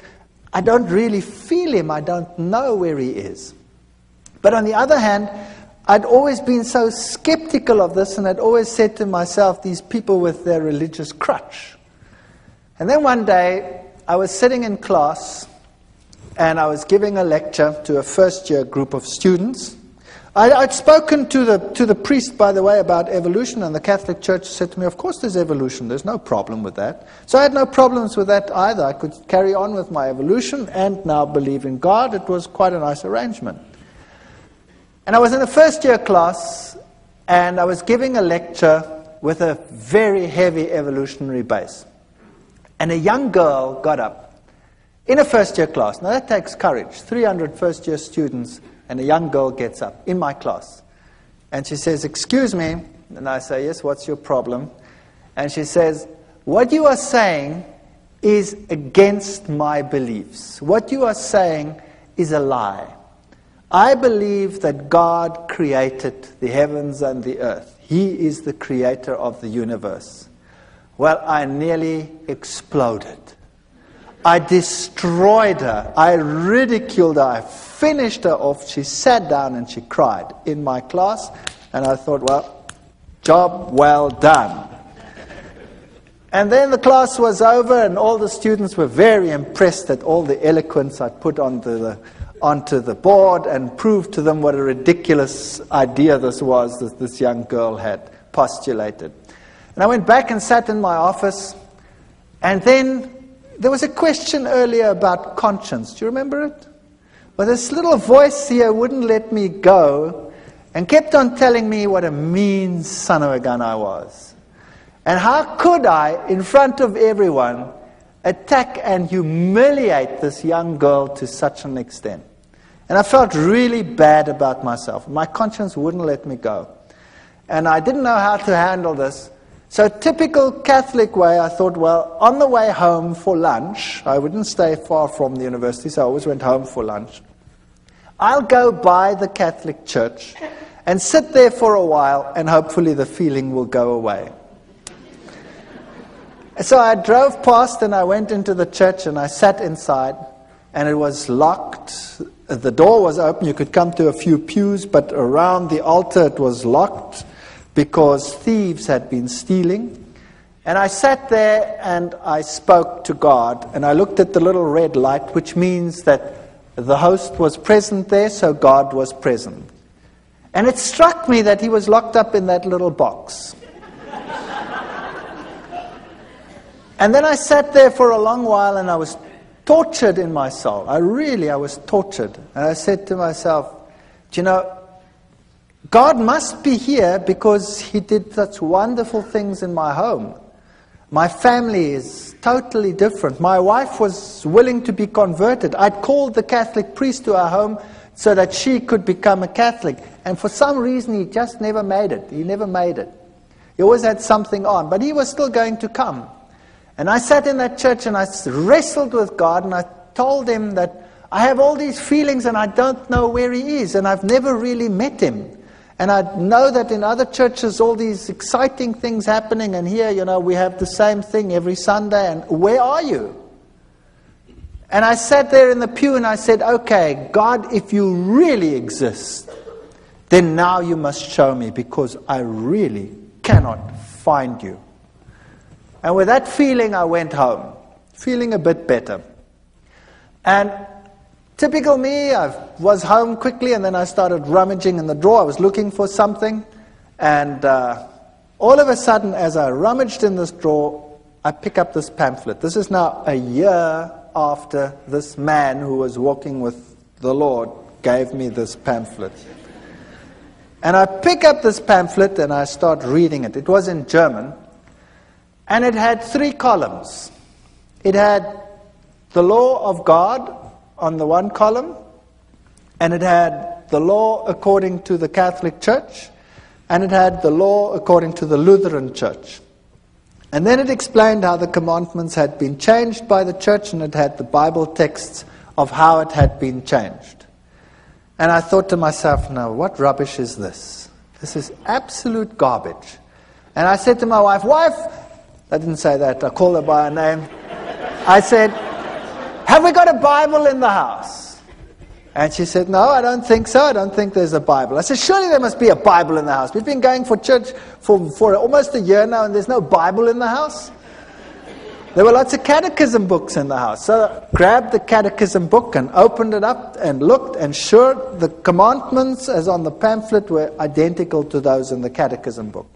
I don't really feel him. I don't know where he is. But on the other hand, I'd always been so skeptical of this, and I'd always said to myself, these people with their religious crutch. And then one day, I was sitting in class, and I was giving a lecture to a first-year group of students. I'd spoken to the priest, by the way, about evolution, and the Catholic Church said to me, of course there's evolution, there's no problem with that. So I had no problems with that either. I could carry on with my evolution and now believe in God. It was quite a nice arrangement. And I was in a first-year class, and I was giving a lecture with a very heavy evolutionary base. And a young girl got up in a first-year class. Now that takes courage. 300 first-year students, and a young girl gets up in my class. And she says, excuse me. And I say, yes, what's your problem? And she says, what you are saying is against my beliefs. What you are saying is a lie. I believe that God created the heavens and the earth. He is the creator of the universe. Well, I nearly exploded. I destroyed her. I ridiculed her. I finished her off. She sat down and she cried in my class. And I thought, well, job well done. And then the class was over and all the students were very impressed at all the eloquence I put onto the board and proved to them what a ridiculous idea this was that this young girl had postulated. And I went back and sat in my office, and then there was a question earlier about conscience. Do you remember it? Well, this little voice here wouldn't let me go and kept on telling me what a mean son of a gun I was. And how could I, in front of everyone, attack and humiliate this young girl to such an extent? And I felt really bad about myself. My conscience wouldn't let me go. And I didn't know how to handle this. So typical Catholic way, I thought, well, on the way home for lunch, I wouldn't stay far from the university, so I always went home for lunch. I'll go by the Catholic Church and sit there for a while, and hopefully the feeling will go away. So I drove past and I went into the church and I sat inside, and it was locked. The door was open. You could come to a few pews, but around the altar it was locked because thieves had been stealing. And I sat there and I spoke to God, and I looked at the little red light, which means that the host was present there, so God was present. And it struck me that he was locked up in that little box. And then I sat there for a long while and I was tortured in my soul. I was tortured. And I said to myself, do you know, God must be here because he did such wonderful things in my home. My family is totally different. My wife was willing to be converted. I'd called the Catholic priest to our home so that she could become a Catholic. And for some reason, he just never made it. He never made it. He always had something on. But he was still going to come. And I sat in that church and I wrestled with God, and I told him that I have all these feelings and I don't know where he is, and I've never really met him. And I know that in other churches all these exciting things happening, and here, we have the same thing every Sunday, and where are you? And I sat there in the pew and I said, okay, God, if you really exist, then now you must show me, because I really cannot find you. And with that feeling, I went home, feeling a bit better. And typical me, I was home quickly, and then I started rummaging in the drawer. I was looking for something, and all of a sudden, as I rummaged in this drawer, I pick up this pamphlet. This is now a year after this man who was walking with the Lord gave me this pamphlet. And I pick up this pamphlet and I start reading it. It was in German, and it had 3 columns. It had the law of God on the one column, and it had the law according to the Catholic Church, and it had the law according to the Lutheran Church. And then it explained how the commandments had been changed by the church, and it had the Bible texts of how it had been changed. And I thought to myself, now, what rubbish is this? This is absolute garbage. And I said to my wife, I didn't say that, I called her by her name. I said, have we got a Bible in the house? And she said, no, I don't think so. I don't think there's a Bible. I said, surely there must be a Bible in the house. We've been going for church for almost a year now, and there's no Bible in the house. There were lots of catechism books in the house. So I grabbed the catechism book and opened it up and looked, and sure, the commandments as on the pamphlet were identical to those in the catechism book.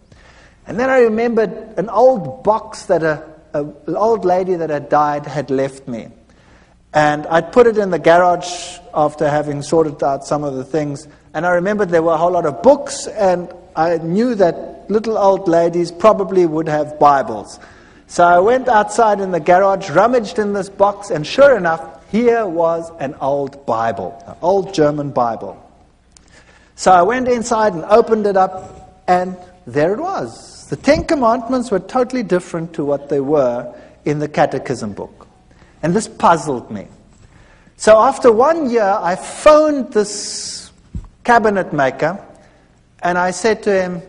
And then I remembered an old box that an old lady that had died had left me. And I'd put it in the garage after having sorted out some of the things. And I remembered there were a whole lot of books, and I knew that little old ladies probably would have Bibles. So I went outside in the garage, rummaged in this box, and sure enough, here was an old Bible, an old German Bible. So I went inside and opened it up, and there it was. The 10 Commandments were totally different to what they were in the catechism book. And this puzzled me. So after 1 year, I phoned this cabinet maker, and I said to him,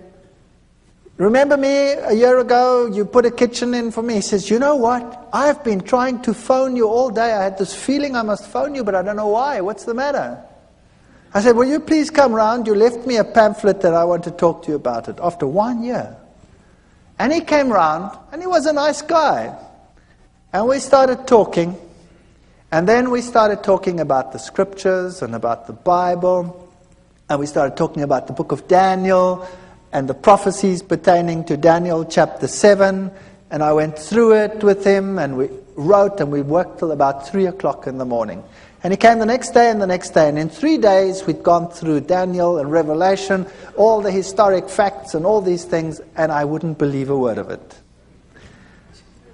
remember me a year ago, you put a kitchen in for me? He says, you know what? I've been trying to phone you all day. I had this feeling I must phone you, but I don't know why. What's the matter? I said, will you please come round? You left me a pamphlet that I want to talk to you about it. After 1 year. And he came round, and he was a nice guy. And we started talking, and then we started talking about the scriptures and about the Bible, and we started talking about the book of Daniel and the prophecies pertaining to Daniel chapter 7, and I went through it with him, and we wrote, and we worked till about 3 o'clock in the morning. And he came the next day and the next day, and in 3 days we'd gone through Daniel and Revelation, all the historic facts and all these things, and I wouldn't believe a word of it.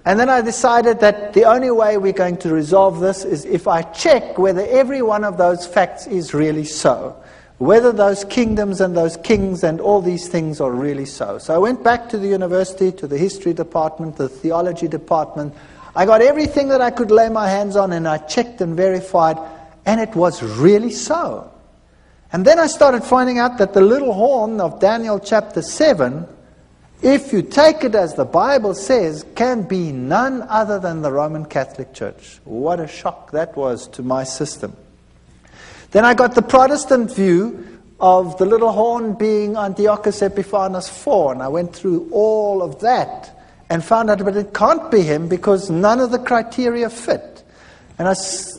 And then I decided that the only way we're going to resolve this is if I check whether every one of those facts is really so. Whether those kingdoms and those kings and all these things are really so. So I went back to the university, to the history department, the theology department. I got everything that I could lay my hands on, and I checked and verified, and it was really so. And then I started finding out that the little horn of Daniel chapter 7, if you take it as the Bible says, can be none other than the Roman Catholic Church. What a shock that was to my system. Then I got the Protestant view of the little horn being Antiochus Epiphanes IV, and I went through all of that and found out, but it can't be him because none of the criteria fit. And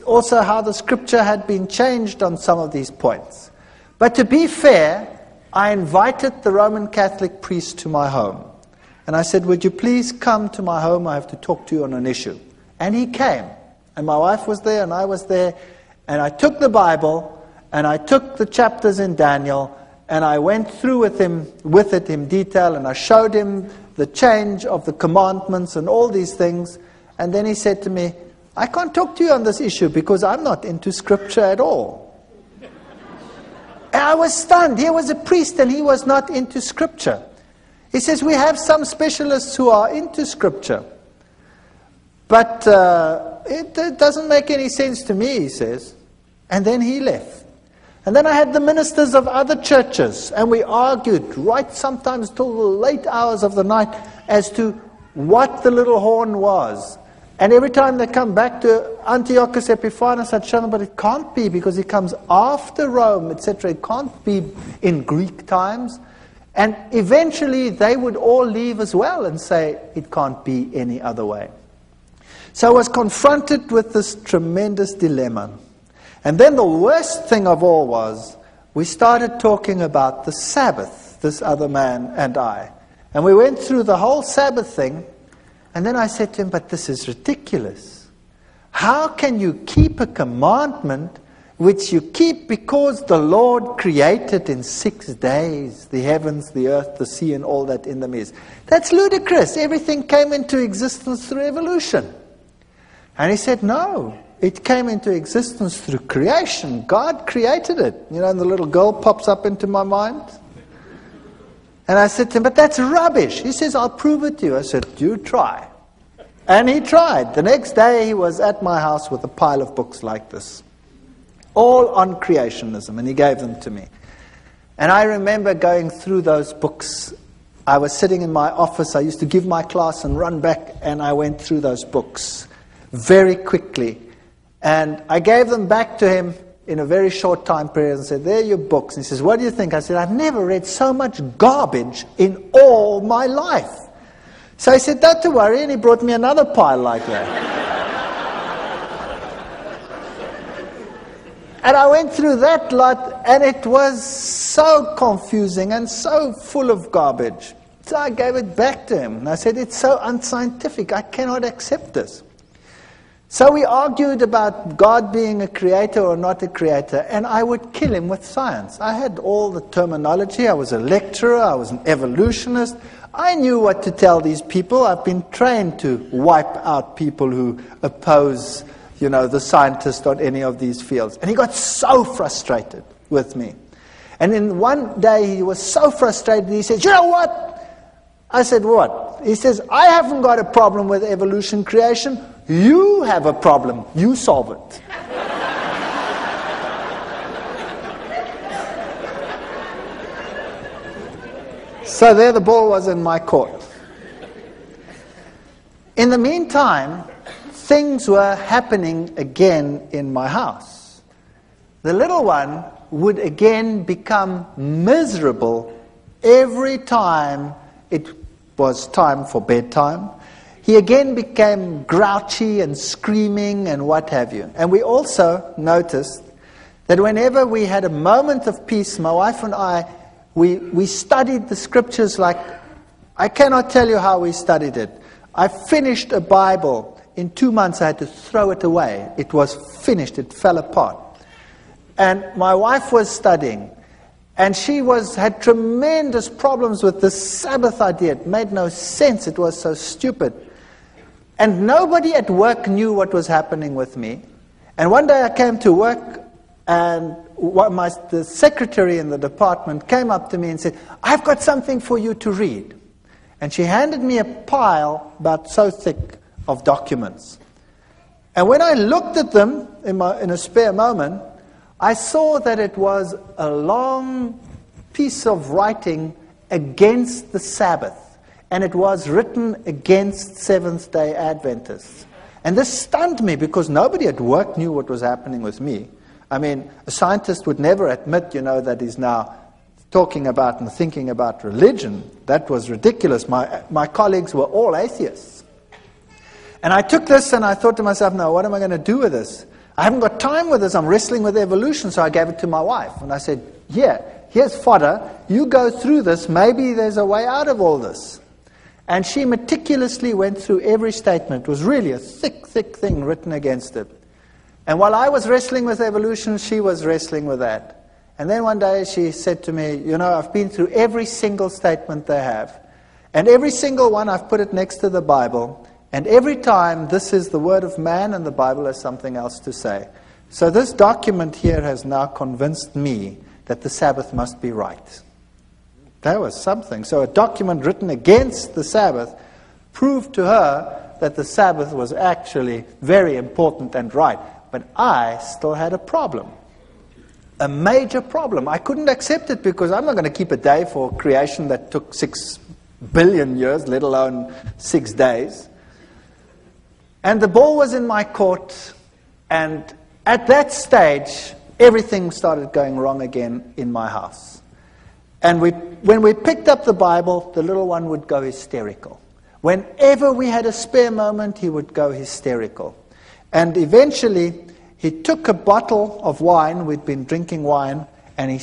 also how the scripture had been changed on some of these points. But to be fair, I invited the Roman Catholic priest to my home. And I said, would you please come to my home? I have to talk to you on an issue. And he came. And my wife was there and I was there. And I took the Bible and I took the chapters in Daniel and I went through with it in detail, and I showed him the change of the commandments and all these things. And then he said to me, I can't talk to you on this issue because I'm not into scripture at all. And I was stunned. Here was a priest and he was not into scripture. He says, we have some specialists who are into scripture. But it doesn't make any sense to me, he says. And then he left. And then I had the ministers of other churches, and we argued right sometimes till the late hours of the night as to what the little horn was. And every time they come back to Antiochus Epiphanes, I'd show them, but it can't be because he comes after Rome, etc. It can't be in Greek times. And eventually they would all leave as well and say it can't be any other way. So I was confronted with this tremendous dilemma. And then the worst thing of all was we started talking about the Sabbath, this other man and I. And we went through the whole Sabbath thing. And then I said to him, but this is ridiculous. How can you keep a commandment which you keep because the Lord created in 6 days, the heavens, the earth, the sea, and all that in them is? That's ludicrous. Everything came into existence through evolution. And he said, no, it came into existence through creation. God created it. You know, and the little girl pops up into my mind. And I said to him, but that's rubbish. He says, I'll prove it to you. I said, you try. And he tried. The next day he was at my house with a pile of books like this, all on creationism, and he gave them to me. And I remember going through those books. I was sitting in my office. I used to give my class and run back, and I went through those books very quickly. And I gave them back to him in a very short time period and said, there are your books. And he says, what do you think? I said, I've never read so much garbage in all my life. So he said, don't worry, and he brought me another pile like that. And I went through that lot, and it was so confusing and so full of garbage. So I gave it back to him. And I said, it's so unscientific, I cannot accept this. So we argued about God being a creator or not a creator, and I would kill him with science. I had all the terminology. I was a lecturer. I was an evolutionist. I knew what to tell these people. I've been trained to wipe out people who oppose, the scientist on any of these fields. And he got so frustrated with me. And then one day he was so frustrated, he said, you know what? I said, what? He says, I haven't got a problem with evolution creation. You have a problem. You solve it. So there the ball was in my court. In the meantime, things were happening again in my house. The little one would again become miserable every time it was time for bedtime. He again became grouchy and screaming and what have you. And we also noticed that whenever we had a moment of peace, my wife and I, we studied the scriptures like, I cannot tell you how we studied it. I finished a Bible. In 2 months I had to throw it away. It was finished. It fell apart. And my wife was studying. And she had tremendous problems with this Sabbath idea. It made no sense. It was so stupid. And nobody at work knew what was happening with me. And one day I came to work, and the secretary in the department came up to me and said, I've got something for you to read. And she handed me a pile about so thick of documents. And when I looked at them in a spare moment, I saw that it was a long piece of writing against the Sabbath. And it was written against Seventh-day Adventists. And this stunned me because nobody at work knew what was happening with me. I mean, a scientist would never admit, that he's now talking about and thinking about religion. That was ridiculous. My colleagues were all atheists. And I took this and I thought to myself, no, what am I going to do with this? I haven't got time with this. I'm wrestling with evolution. So I gave it to my wife. And I said, here's fodder. You go through this. Maybe there's a way out of all this. And she meticulously went through every statement. It was really a thick, thick thing written against it. And while I was wrestling with evolution, she was wrestling with that. And then one day she said to me, I've been through every single statement they have. And every single one, I've put it next to the Bible. And every time, this is the word of man and the Bible has something else to say. So this document here has now convinced me that the Sabbath must be right. That was something. So a document written against the Sabbath proved to her that the Sabbath was actually very important and right. But I still had a problem. a major problem. I couldn't accept it because I'm not going to keep a day for creation that took 6 billion years, let alone 6 days. And the ball was in my court, and at that stage, everything started going wrong again in my house. And when we picked up the Bible, the little one would go hysterical. Whenever we had a spare moment, he would go hysterical. And eventually, he took a bottle of wine, we'd been drinking wine, and he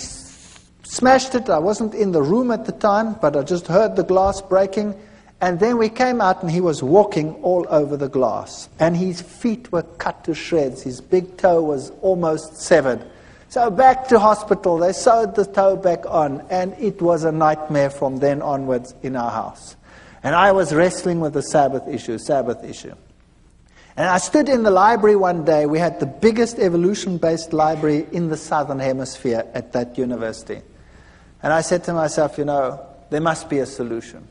smashed it. I wasn't in the room at the time, but I just heard the glass breaking. And then we came out and he was walking all over the glass. And his feet were cut to shreds. His big toe was almost severed. So back to hospital, they sewed the toe back on. And it was a nightmare from then onwards in our house. And I was wrestling with the Sabbath issue. And I stood in the library one day. We had the biggest evolution-based library in the Southern Hemisphere at that university. And I said to myself, there must be a solution.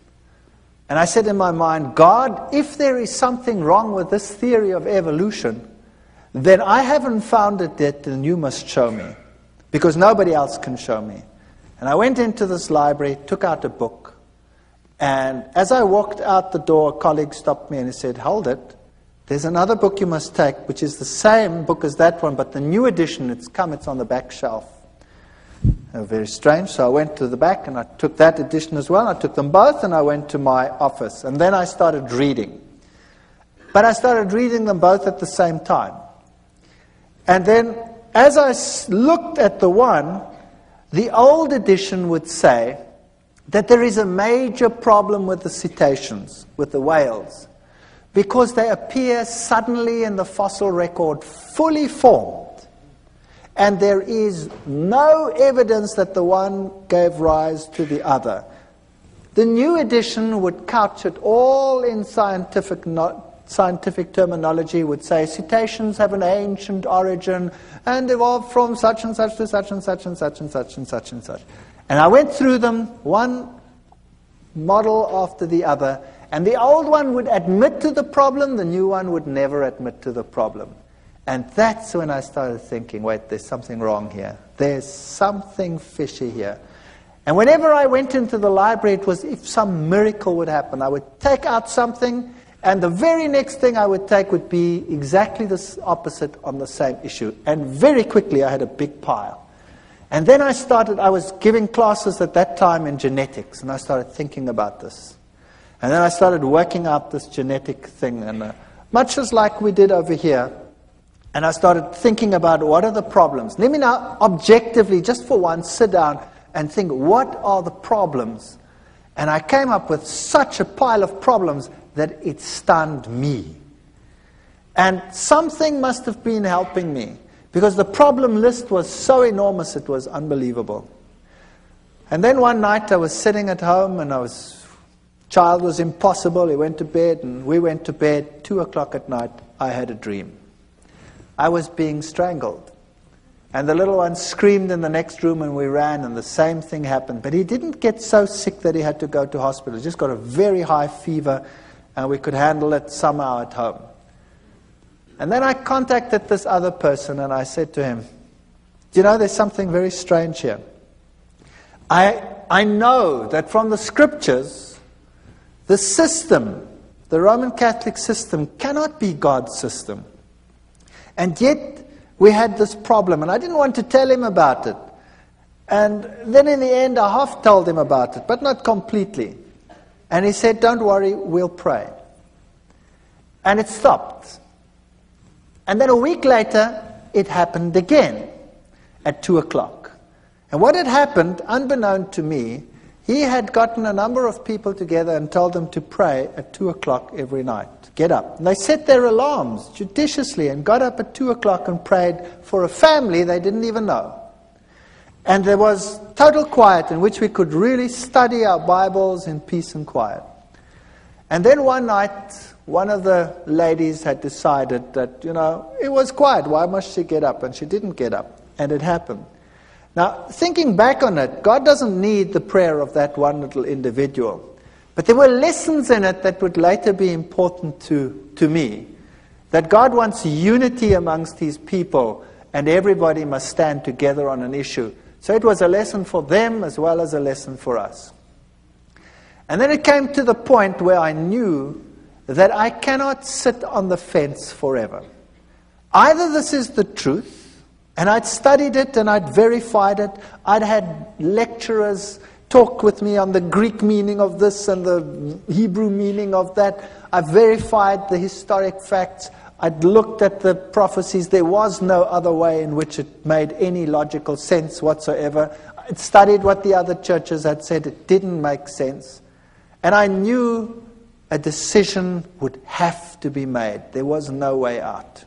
And I said in my mind, God, if there is something wrong with this theory of evolution, then I haven't found it yet, and you must show me. Because nobody else can show me. And I went into this library, took out a book. And as I walked out the door, a colleague stopped me and he said, hold it. There's another book you must take, which is the same book as that one, but the new edition, it's on the back shelf. Very strange. So I went to the back and I took that edition as well. I took them both and I went to my office. And then I started reading. But I started reading them both at the same time. And then as I looked at the one, the old edition would say that there is a major problem with the cetaceans, with the whales, because they appear suddenly in the fossil record fully formed. And there is no evidence that the one gave rise to the other. The new edition would couch it all in scientific terminology, would say cetaceans have an ancient origin and evolved from such and such to such and such and such and such and such and such. And I went through them, one model after the other, and the old one would admit to the problem, the new one would never admit to the problem. And that's when I started thinking, wait, there's something wrong here. There's something fishy here. And whenever I went into the library, it was if some miracle would happen. I would take out something, and the very next thing I would take would be exactly the opposite on the same issue. And very quickly I had a big pile. And then I was giving classes at that time in genetics, and I started thinking about this. And then I started working out this genetic thing, and much as like we did over here. And I started thinking about what are the problems. Let me now objectively, just for once, sit down and think, what are the problems? And I came up with such a pile of problems that it stunned me. And something must have been helping me, because the problem list was so enormous, it was unbelievable. And then one night I was sitting at home, and child was impossible. He went to bed, and we went to bed. 2:00 at night, I had a dream. I was being strangled. And the little one screamed in the next room, and we ran, and the same thing happened. But he didn't get so sick that he had to go to hospital. He just got a very high fever, and we could handle it somehow at home. And then I contacted this other person, and I said to him, there's something very strange here. I know that from the scriptures, the system, the Roman Catholic system, cannot be God's system. And yet, we had this problem, and I didn't want to tell him about it. And then in the end, I half told him about it, but not completely. And he said, don't worry, we'll pray. And it stopped. And then a week later, it happened again at 2:00. And what had happened, unbeknown to me, he had gotten a number of people together and told them to pray at 2:00 every night. Get up. And they set their alarms judiciously and got up at 2:00 and prayed for a family they didn't even know. And there was total quiet in which we could really study our Bibles in peace and quiet. And then one night, one of the ladies had decided that, it was quiet. Why must she get up? And she didn't get up. And it happened. Now, thinking back on it, God doesn't need the prayer of that one little individual. But there were lessons in it that would later be important to me. That God wants unity amongst His people. and everybody must stand together on an issue. So it was a lesson for them as well as a lesson for us. And then it came to the point where I knew that I cannot sit on the fence forever. Either this is the truth, and I'd studied it and I'd verified it. I'd had lecturers talk with me on the Greek meaning of this and the Hebrew meaning of that. I verified the historic facts. I'd looked at the prophecies. There was no other way in which it made any logical sense whatsoever. I'd studied what the other churches had said. It didn't make sense. And I knew a decision would have to be made. There was no way out.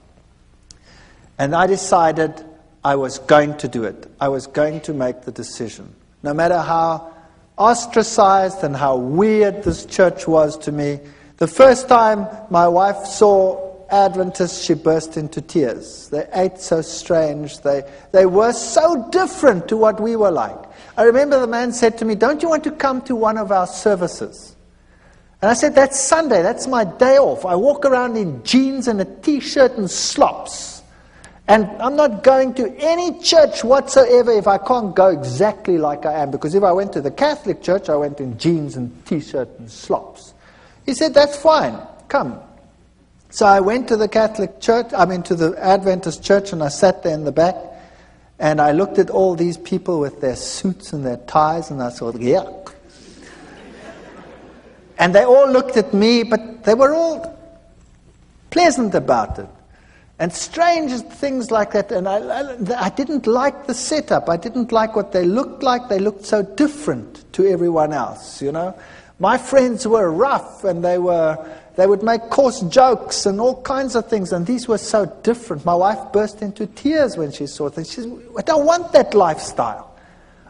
And I decided I was going to do it. I was going to make the decision. No matter how ostracized and how weird this church was to me, the first time my wife saw Adventists, she burst into tears. They ate so strange. They were so different to what we were like. I remember the man said to me, "Don't you want to come to one of our services?" And I said, "That's Sunday. That's my day off. I walk around in jeans and a t-shirt and slops. And I'm not going to any church whatsoever if I can't go exactly like I am. Because if I went to the Catholic church, I went in jeans and t-shirt and slops." He said, "That's fine. Come." So I went to the Catholic church, to the Adventist church, and I sat there in the back. And I looked at all these people with their suits and their ties, and I thought, yuck. And they all looked at me, but they were all pleasant about it. And strange things like that. And I didn't like the setup. I didn't like what they looked like. They looked so different to everyone else, you know. My friends were rough, and they would make coarse jokes and all kinds of things, and these were so different. My wife burst into tears when she saw things. She said, "I don't want that lifestyle.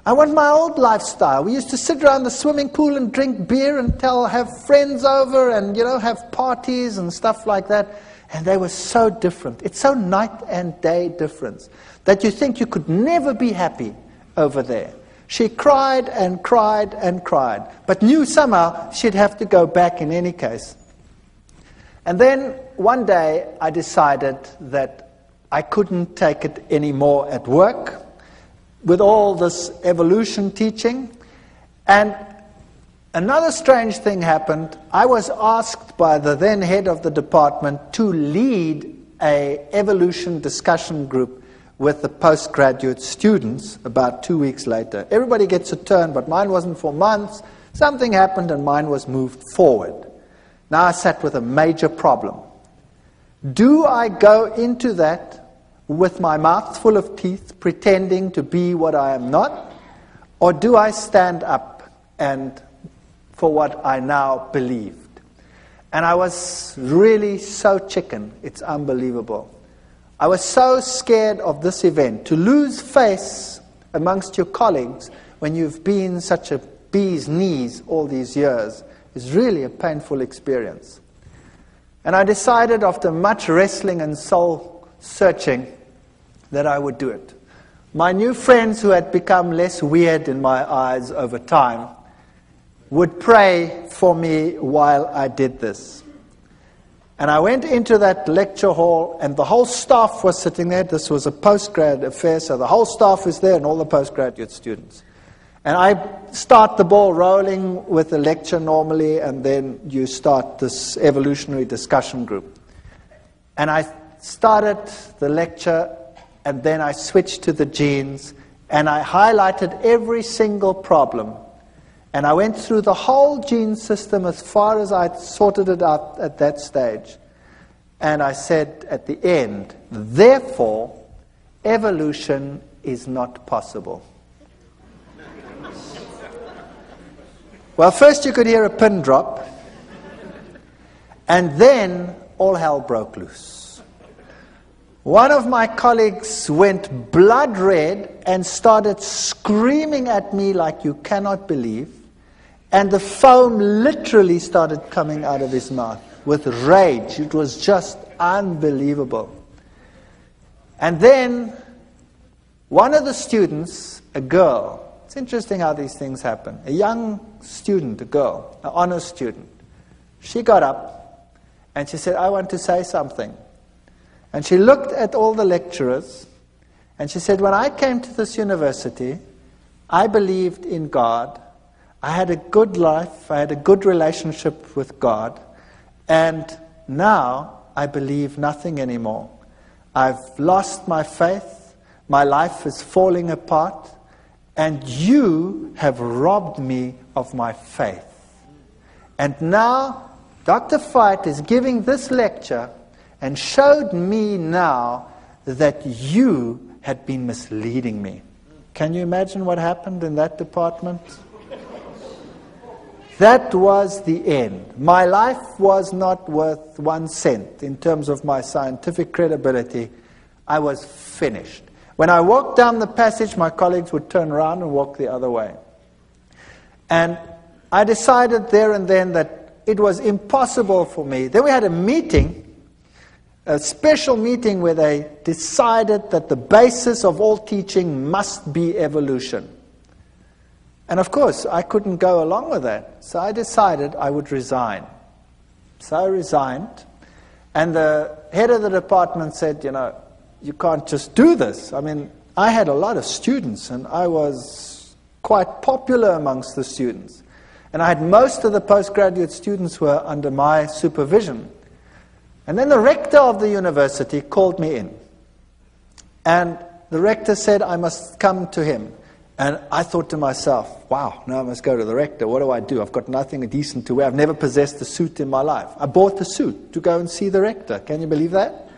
I want my old lifestyle. We used to sit around the swimming pool and drink beer and have friends over and, have parties and stuff like that." And they were so different. It's so night and day difference that you think you could never be happy over there. She cried and cried and cried, but knew somehow she'd have to go back in any case. And then one day I decided that I couldn't take it anymore at work with all this evolution teaching. And another strange thing happened. I was asked by the then head of the department to lead an evolution discussion group with the postgraduate students about 2 weeks later. Everybody gets a turn, but mine wasn't for months. Something happened and mine was moved forward. Now I sat with a major problem. Do I go into that with my mouth full of teeth, pretending to be what I am not? Or do I stand up and for what I now believed? And I was really so chicken, it's unbelievable. I was so scared of this event. To lose face amongst your colleagues when you've been such a bee's knees all these years is really a painful experience. And I decided after much wrestling and soul searching that I would do it. My new friends, who had become less weird in my eyes over time, would pray for me while I did this. And I went into that lecture hall, and the whole staff was sitting there. This was a postgrad affair, so the whole staff is there and all the postgraduate students. And I start the ball rolling with the lecture normally, and then you start this evolutionary discussion group. And I started the lecture, and then I switched to the genes, and I highlighted every single problem. And I went through the whole gene system as far as I'd sorted it out at that stage. And I said at the end, therefore, evolution is not possible. Well, first you could hear a pin drop, and then all hell broke loose. One of my colleagues went blood red and started screaming at me like you cannot believe, and the foam literally started coming out of his mouth with rage. It was just unbelievable. And then one of the students, a girl, it's interesting how these things happen, a young student, a girl, an honor student, she got up and she said, "I want to say something." And she looked at all the lecturers And she said, when I came to this university, I believed in God. I had a good life. I had a good relationship with God. And now I believe nothing anymore. I've lost my faith. My life is falling apart. And you have robbed me of my faith. And now Dr. Feit is giving this lecture and showed me now that you had been misleading me. Can you imagine what happened in that department? That was the end. My life was not worth 1 cent in terms of my scientific credibility. I was finished. When I walked down the passage, my colleagues would turn around and walk the other way. And I decided there and then that it was impossible for me. Then we had a meeting, a special meeting where they decided that the basis of all teaching must be evolution. And of course, I couldn't go along with that. So I decided I would resign. So I resigned. And the head of the department said, you know, you can't just do this. I mean, I had a lot of students, and I was quite popular amongst the students. And I had most of the postgraduate students were under my supervision. And then the rector of the university called me in. And the rector said I must come to him. And I thought to myself, wow, now I must go to the rector. What do I do? I've got nothing decent to wear. I've never possessed a suit in my life. I bought the suit to go and see the rector. Can you believe that?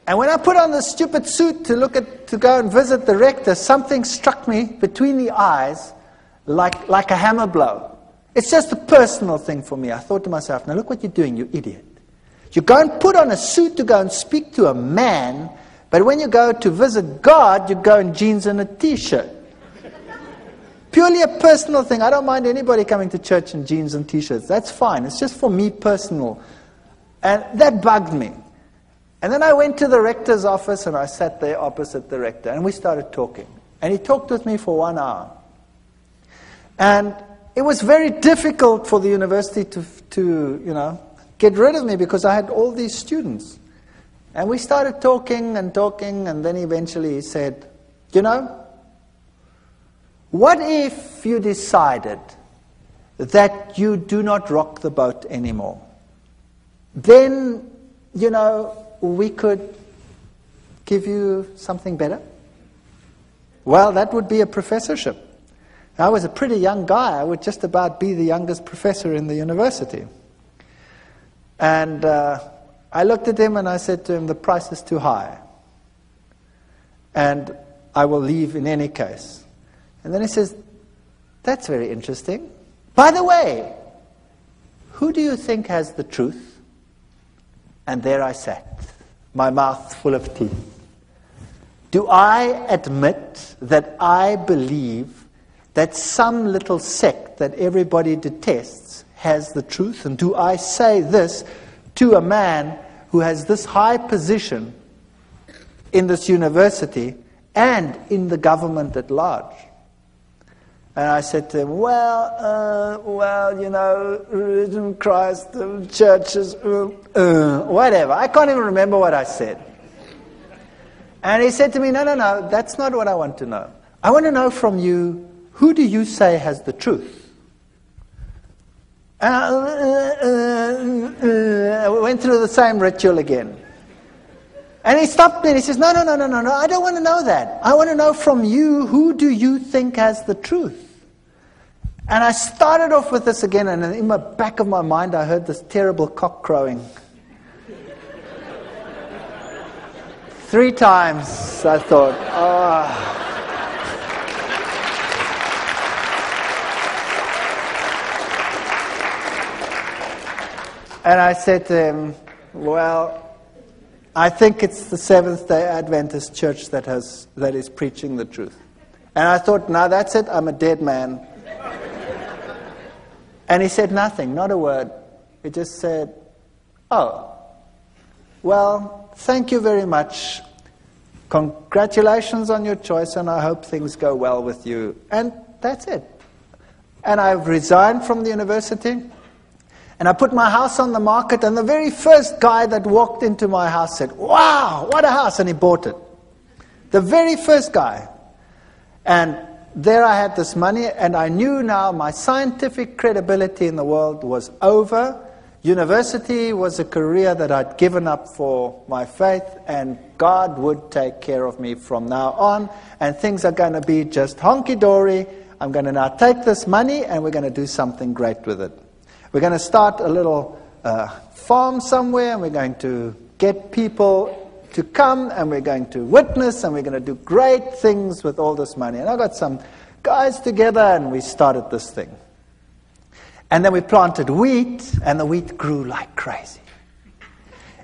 And when I put on the stupid suit to go and visit the rector, something struck me between the eyes like a hammer blow. It's just a personal thing for me. I thought to myself, now look what you're doing, you idiot. You go and put on a suit to go and speak to a man, but when you go to visit God, you go in jeans and a t-shirt. Purely a personal thing. I don't mind anybody coming to church in jeans and t-shirts. That's fine. It's just for me personal. And that bugged me. And then I went to the rector's office and I sat there opposite the rector and we started talking. And he talked with me for 1 hour. And it was very difficult for the university to get rid of me because I had all these students. And we started talking, and then eventually he said, you know, what if you decided that you do not rock the boat anymore? Then, you know, we could give you something better. Well, that would be a professorship. I was a pretty young guy. I would just about be the youngest professor in the university. And I looked at him and I said to him, the price is too high. And I will leave in any case. And then he says, that's very interesting. By the way, who do you think has the truth? And there I sat, my mouth full of teeth. Do I admit that I believe that some little sect that everybody detests has the truth? And do I say this to a man who has this high position in this university and in the government at large? And I said to him, well, you know, religion, Christ, churches, whatever. I can't even remember what I said. And he said to me, no, that's not what I want to know. I want to know from you, who do you say has the truth? I went through the same ritual again. And he stopped me and he says, no, I don't want to know that. I want to know from you, who do you think has the truth? And I started off with this again, and in the back of my mind I heard this terrible cock crowing. 3 times I thought, oh. And I said to him, well, I think it's the Seventh-day Adventist church that is preaching the truth. And I thought, now that's it, I'm a dead man. And he said nothing, not a word. He just said, oh, well, thank you very much. Congratulations on your choice, and I hope things go well with you. And that's it. And I've resigned from the university. And I put my house on the market, and the very first guy that walked into my house said, "Wow, what a house," and he bought it. The very first guy. And there I had this money, and I knew now my scientific credibility in the world was over. University was a career that I'd given up for my faith, and God would take care of me from now on, and things are going to be just honky-dory. I'm going to now take this money, and we're going to do something great with it. We're going to start a little farm somewhere, and we're going to get people to come, and we're going to witness, and we're going to do great things with all this money. And I got some guys together, and we started this thing. And then we planted wheat, and the wheat grew like crazy.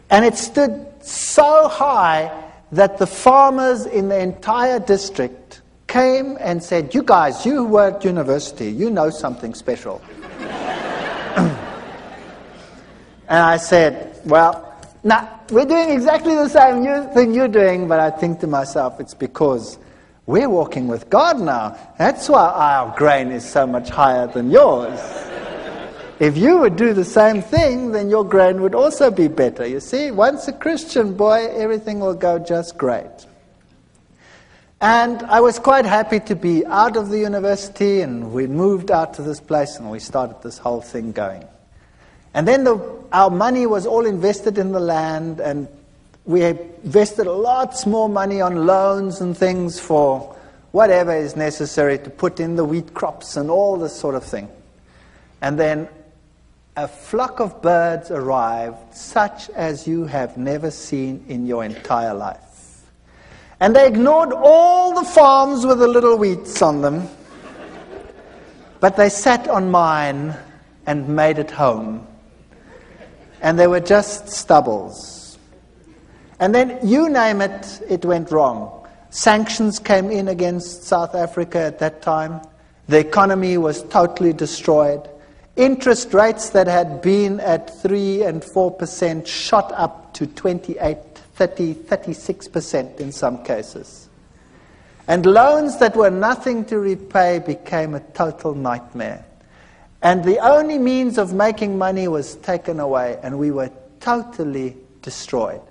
And it stood so high that the farmers in the entire district came and said, "You guys, you were at university, you know something special." And I said, "Well, nah, we're doing exactly the same thing you're doing," but I think to myself, it's because we're walking with God now. That's why our grain is so much higher than yours. If you would do the same thing, then your grain would also be better. You see, once a Christian, boy, everything will go just great. And I was quite happy to be out of the university, and we moved out to this place, and we started this whole thing going. And then our money was all invested in the land, and we invested lots more money on loans and things for whatever is necessary to put in the wheat crops and all this sort of thing. And then a flock of birds arrived, such as you have never seen in your entire life. And they ignored all the farms with the little wheats on them, but they sat on mine and made it home. And they were just stubbles. And then, you name it, it went wrong. Sanctions came in against South Africa at that time. The economy was totally destroyed. Interest rates that had been at 3 and 4% shot up to 28, 30, 36% in some cases. And loans that were nothing to repay became a total nightmare. And the only means of making money was taken away, and we were totally destroyed.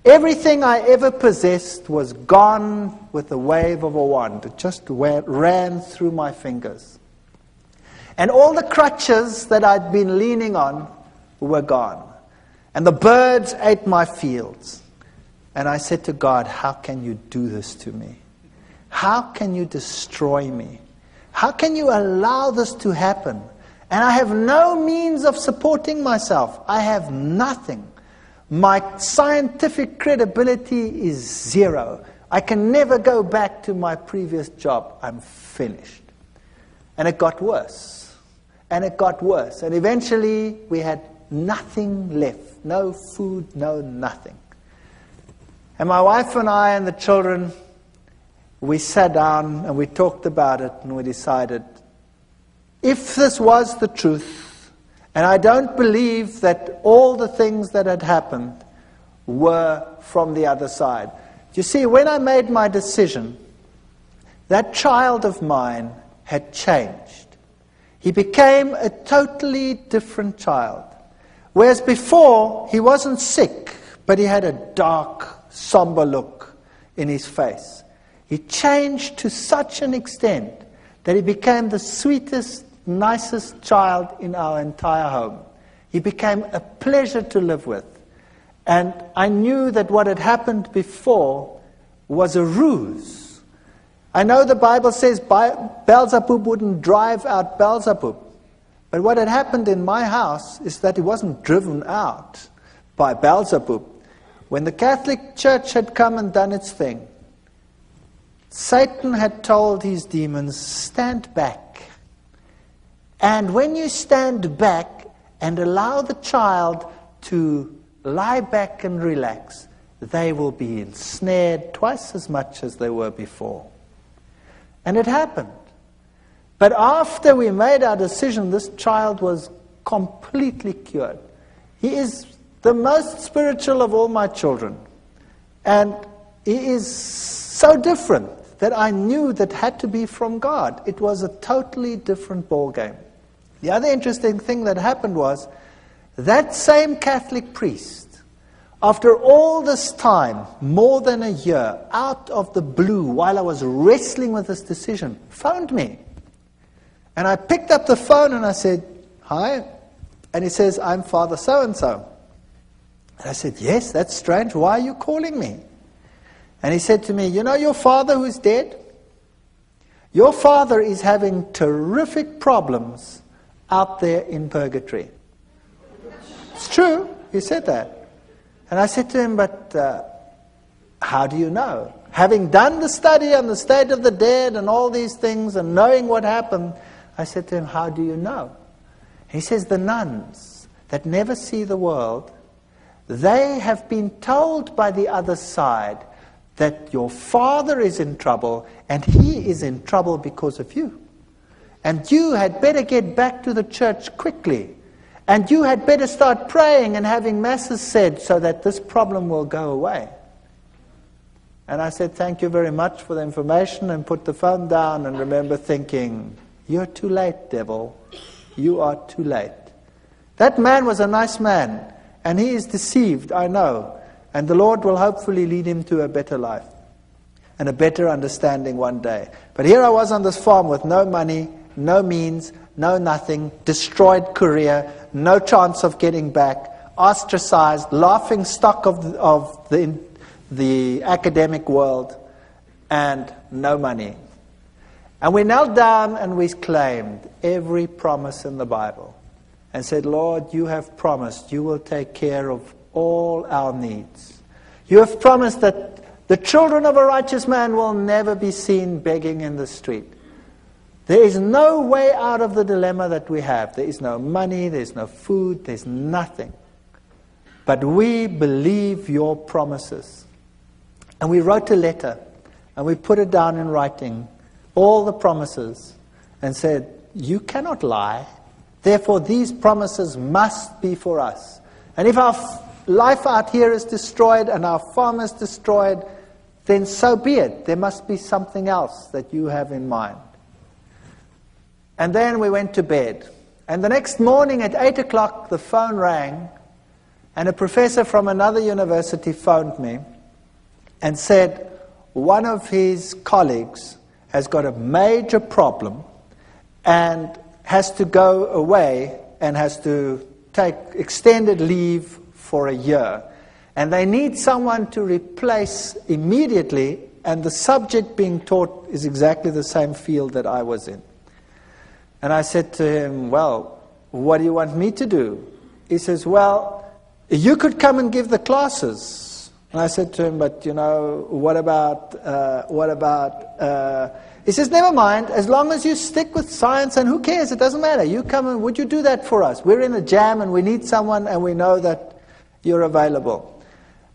Everything I ever possessed was gone with the wave of a wand. It just ran through my fingers. And all the crutches that I'd been leaning on were gone. And the birds ate my fields. And I said to God, "How can you do this to me? How can you destroy me? How can you allow this to happen? And I have no means of supporting myself. I have nothing. My scientific credibility is zero. I can never go back to my previous job. I'm finished." And it got worse. And it got worse. And eventually we had nothing left. No food, no nothing. And my wife and I and the children, we sat down and we talked about it, and we decided, if this was the truth, and I don't believe that all the things that had happened were from the other side. You see, when I made my decision, that child of mine had changed. He became a totally different child. Whereas before, he wasn't sick, but he had a dark, somber look in his face. He changed to such an extent that he became the sweetest, nicest child in our entire home. He became a pleasure to live with. And I knew that what had happened before was a ruse. I know the Bible says Beelzebub wouldn't drive out Beelzebub. But what had happened in my house is that he wasn't driven out by Beelzebub. When the Catholic Church had come and done its thing, Satan had told his demons, stand back. And when you stand back and allow the child to lie back and relax, they will be ensnared twice as much as they were before. And it happened. But after we made our decision, this child was completely cured. He is the most spiritual of all my children. And he is so different that I knew that had to be from God. It was a totally different ballgame. The other interesting thing that happened was That same Catholic priest, after all this time, more than a year, out of the blue, while I was wrestling with this decision, phoned me. And I picked up the phone and I said, "Hi." And he says, "I'm Father so-and-so." And I said, "Yes, that's strange. Why are you calling me?" And he said to me, "You know your father who's dead? Your father is having terrific problems out there in purgatory." It's true, he said that. And I said to him, "But how do you know?" Having done the study on the state of the dead and all these things and knowing what happened, I said to him, "How do you know?" He says, "The nuns that never see the world, they have been told by the other side that your father is in trouble and he is in trouble because of you. And you had better get back to the church quickly. And you had better start praying and having masses said so that this problem will go away." And I said, "Thank you very much for the information," and put the phone down and remember thinking, "You're too late, devil. You are too late." That man was a nice man, and he is deceived, I know. And the Lord will hopefully lead him to a better life and a better understanding one day. But here I was on this farm with no money, no means, no nothing, destroyed career, no chance of getting back, ostracized, laughing stock of the academic world, and no money. And we knelt down and we claimed every promise in the Bible and said, "Lord, you have promised you will take care of all our needs. You have promised that the children of a righteous man will never be seen begging in the street. There is no way out of the dilemma that we have. There is no money, there's no food, there's nothing. But we believe your promises." And we wrote a letter and we put it down in writing, all the promises, and said, "You cannot lie. Therefore these promises must be for us. And if our life out here is destroyed and our farm is destroyed, then so be it. There must be something else that you have in mind." And then we went to bed. And the next morning at 8 o'clock, the phone rang, and a professor from another university phoned me and said one of his colleagues has got a major problem and has to go away and has to take extended leave for a year. And they need someone to replace immediately, and the subject being taught is exactly the same field that I was in. And I said to him, "Well, what do you want me to do?" He says, "Well, you could come and give the classes." And I said to him, "But, what about... He says, "Never mind, as long as you stick with science, and who cares, it doesn't matter. You come and would you do that for us? We're in a jam and we need someone and we know that you're available."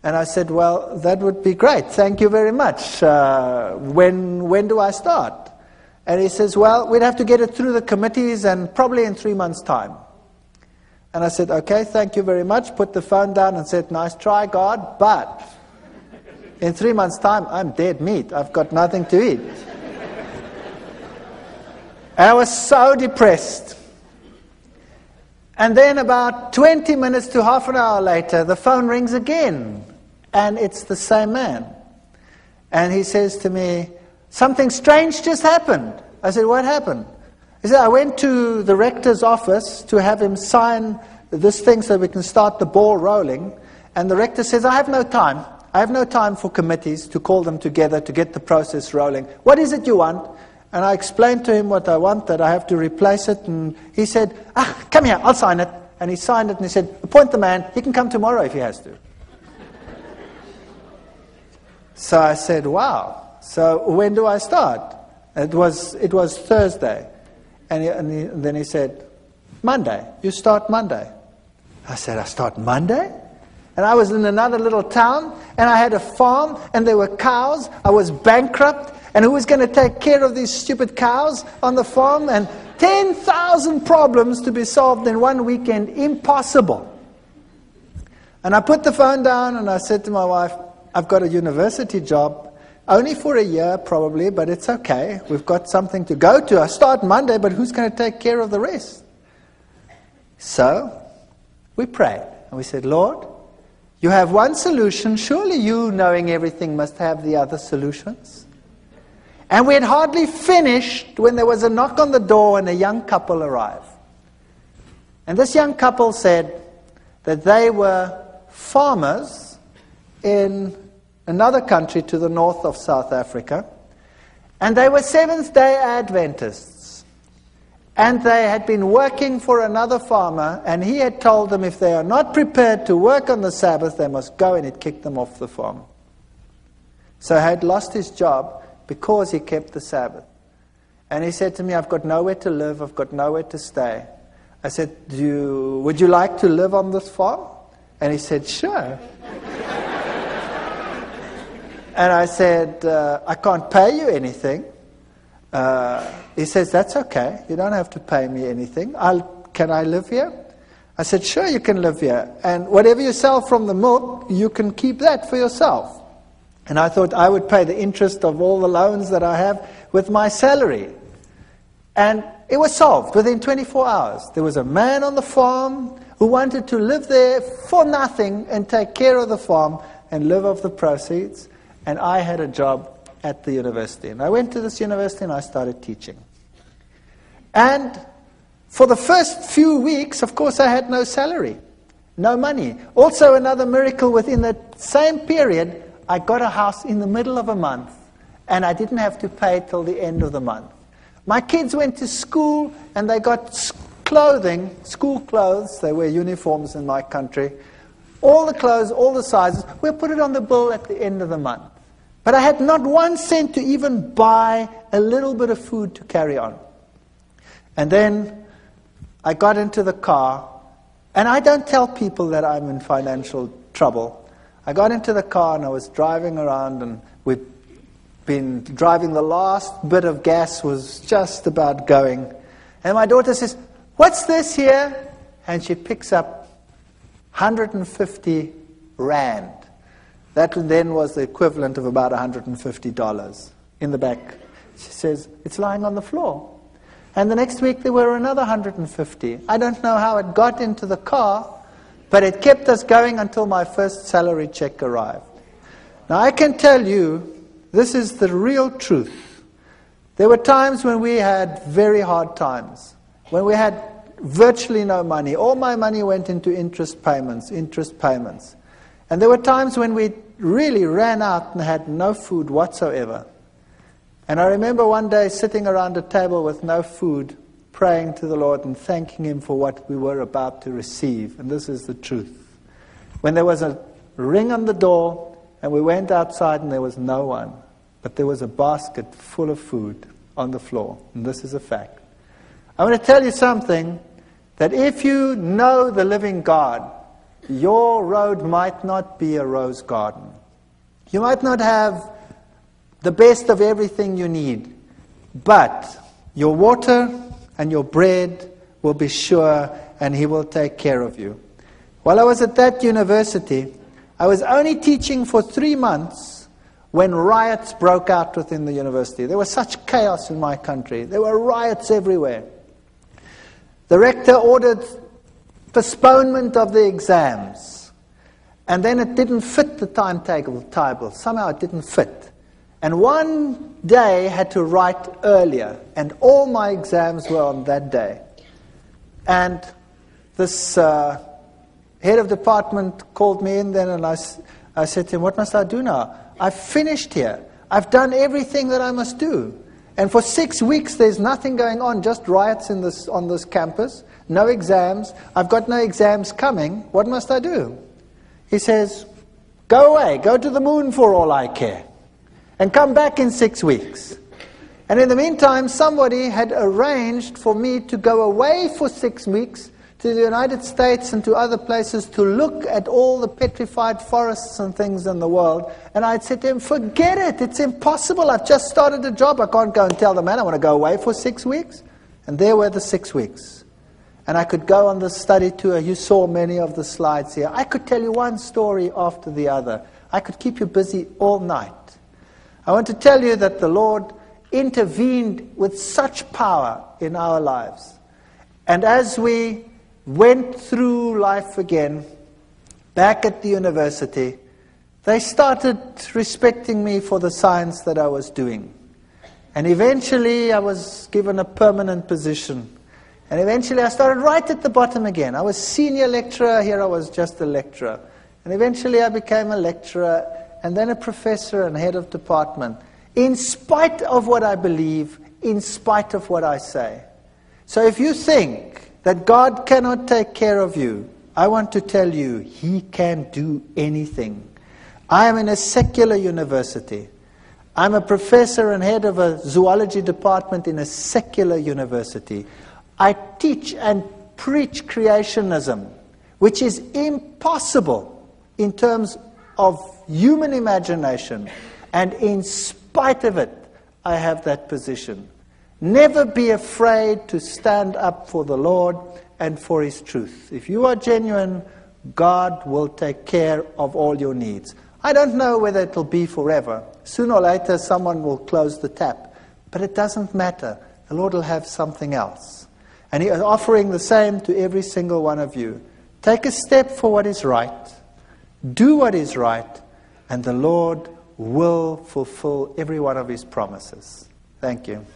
And I said, "Well, that would be great. Thank you very much. When do I start?" And he says, "Well, we'd have to get it through the committees and probably in 3 months' time." And I said, "Okay, thank you very much." Put the phone down and said, "Nice try, God, but in 3 months' time, I'm dead meat. I've got nothing to eat." And I was so depressed. And then about 20 minutes to half an hour later, the phone rings again. And it's the same man. And he says to me, "Something strange just happened." I said, "What happened?" He said, "I went to the rector's office to have him sign this thing so we can start the ball rolling. And the rector says, I have no time. I have no time for committees to call them together to get the process rolling. What is it you want?" And I explained to him what I want, that I have to replace it. And he said, "Come here, I'll sign it." And he signed it and he said, "Appoint the man. He can come tomorrow if he has to." So I said, "Wow. So when do I start?" It was Thursday. And then he said, "Monday. You start Monday." I said, "I start Monday?" And I was in another little town, and I had a farm, and there were cows. I was bankrupt, and who was going to take care of these stupid cows on the farm? And 10,000 problems to be solved in one weekend. Impossible. And I put the phone down, and I said to my wife, "I've got a university job, only for a year probably, but it's okay. We've got something to go to. I start Monday, but who's going to take care of the rest?" So we prayed. And we said, Lord, you have one solution. Surely you, knowing everything, must have the other solutions. And we had hardly finished when there was a knock on the door and a young couple arrived. And this young couple said that they were farmers in another country to the north of South Africa. And they were Seventh-day Adventists. And they had been working for another farmer, and he had told them if they are not prepared to work on the Sabbath, they must go, and he'd kicked them off the farm. So he had lost his job because he kept the Sabbath. And he said to me, I've got nowhere to live, I've got nowhere to stay. I said, would you like to live on this farm? And he said, sure. And I said, I can't pay you anything. He says, that's okay. You don't have to pay me anything. Can I live here? I said, sure, you can live here. And whatever you sell from the milk, you can keep that for yourself. And I thought I would pay the interest of all the loans that I have with my salary. And it was solved within 24 hours. There was a man on the farm who wanted to live there for nothing and take care of the farm and live off the proceeds. And I had a job at the university. And I went to this university and I started teaching. And for the first few weeks, of course, I had no salary, no money. Also, another miracle within that same period, I got a house in the middle of a month, and I didn't have to pay till the end of the month. My kids went to school, and they got clothing, school clothes. They wear uniforms in my country. All the clothes, all the sizes, we'll put it on the bill at the end of the month. But I had not 1 cent to even buy a little bit of food to carry on. And then I got into the car, and I don't tell people that I'm in financial trouble. I got into the car and I was driving around, and we'd been driving, the last bit of gas was just about going. And my daughter says, what's this here? And she picks up 150 rand. That then was the equivalent of about $150 in the back. She says, it's lying on the floor. And the next week there were another 150. I don't know how it got into the car, but it kept us going until my first salary check arrived. Now I can tell you, this is the real truth. There were times when we had very hard times, when we had virtually no money. All my money went into interest payments. And there were times when we really ran out and had no food whatsoever. And I remember one day sitting around a table with no food, praying to the Lord and thanking Him for what we were about to receive. And this is the truth. When there was a ring on the door, and we went outside and there was no one, but there was a basket full of food on the floor. And this is a fact. I want to tell you something, that if you know the living God, your road might not be a rose garden. You might not have the best of everything you need, but your water and your bread will be sure, and He will take care of you. While I was at that university, I was only teaching for 3 months when riots broke out within the university. There was such chaos in my country. There were riots everywhere. The rector ordered postponement of the exams. And then it didn't fit the timetable. Somehow it didn't fit. And one day I had to write earlier. And all my exams were on that day. And this head of department called me in then, and I said to him, what must I do now? I've finished here. I've done everything that I must do. And for 6 weeks there's nothing going on, just riots on this campus, no exams. I've got no exams coming. What must I do? He says, go away, go to the moon for all I care, and come back in 6 weeks. And in the meantime, somebody had arranged for me to go away for 6 weeks to the United States and to other places to look at all the petrified forests and things in the world. And I'd said to him, forget it, it's impossible. I've just started a job. I can't go and tell the man I want to go away for 6 weeks. And there were the 6 weeks. And I could go on the study tour. You saw many of the slides here. I could tell you one story after the other. I could keep you busy all night. I want to tell you that the Lord intervened with such power in our lives. And as we went through life again, back at the university, they started respecting me for the science that I was doing. And eventually I was given a permanent position. And eventually I started right at the bottom again. I was senior lecturer, here I was just a lecturer. And eventually I became a lecturer, and then a professor and head of department, in spite of what I believe, in spite of what I say. So if you think that God cannot take care of you, I want to tell you, He can do anything. I am in a secular university. I'm a professor and head of a zoology department in a secular university. I teach and preach creationism, which is impossible in terms of human imagination. And in spite of it, I have that position. Never be afraid to stand up for the Lord and for His truth. If you are genuine, God will take care of all your needs. I don't know whether it will be forever. Sooner or later, someone will close the tap. But it doesn't matter. The Lord will have something else. And He is offering the same to every single one of you. Take a step for what is right. Do what is right. And the Lord will fulfill every one of His promises. Thank you.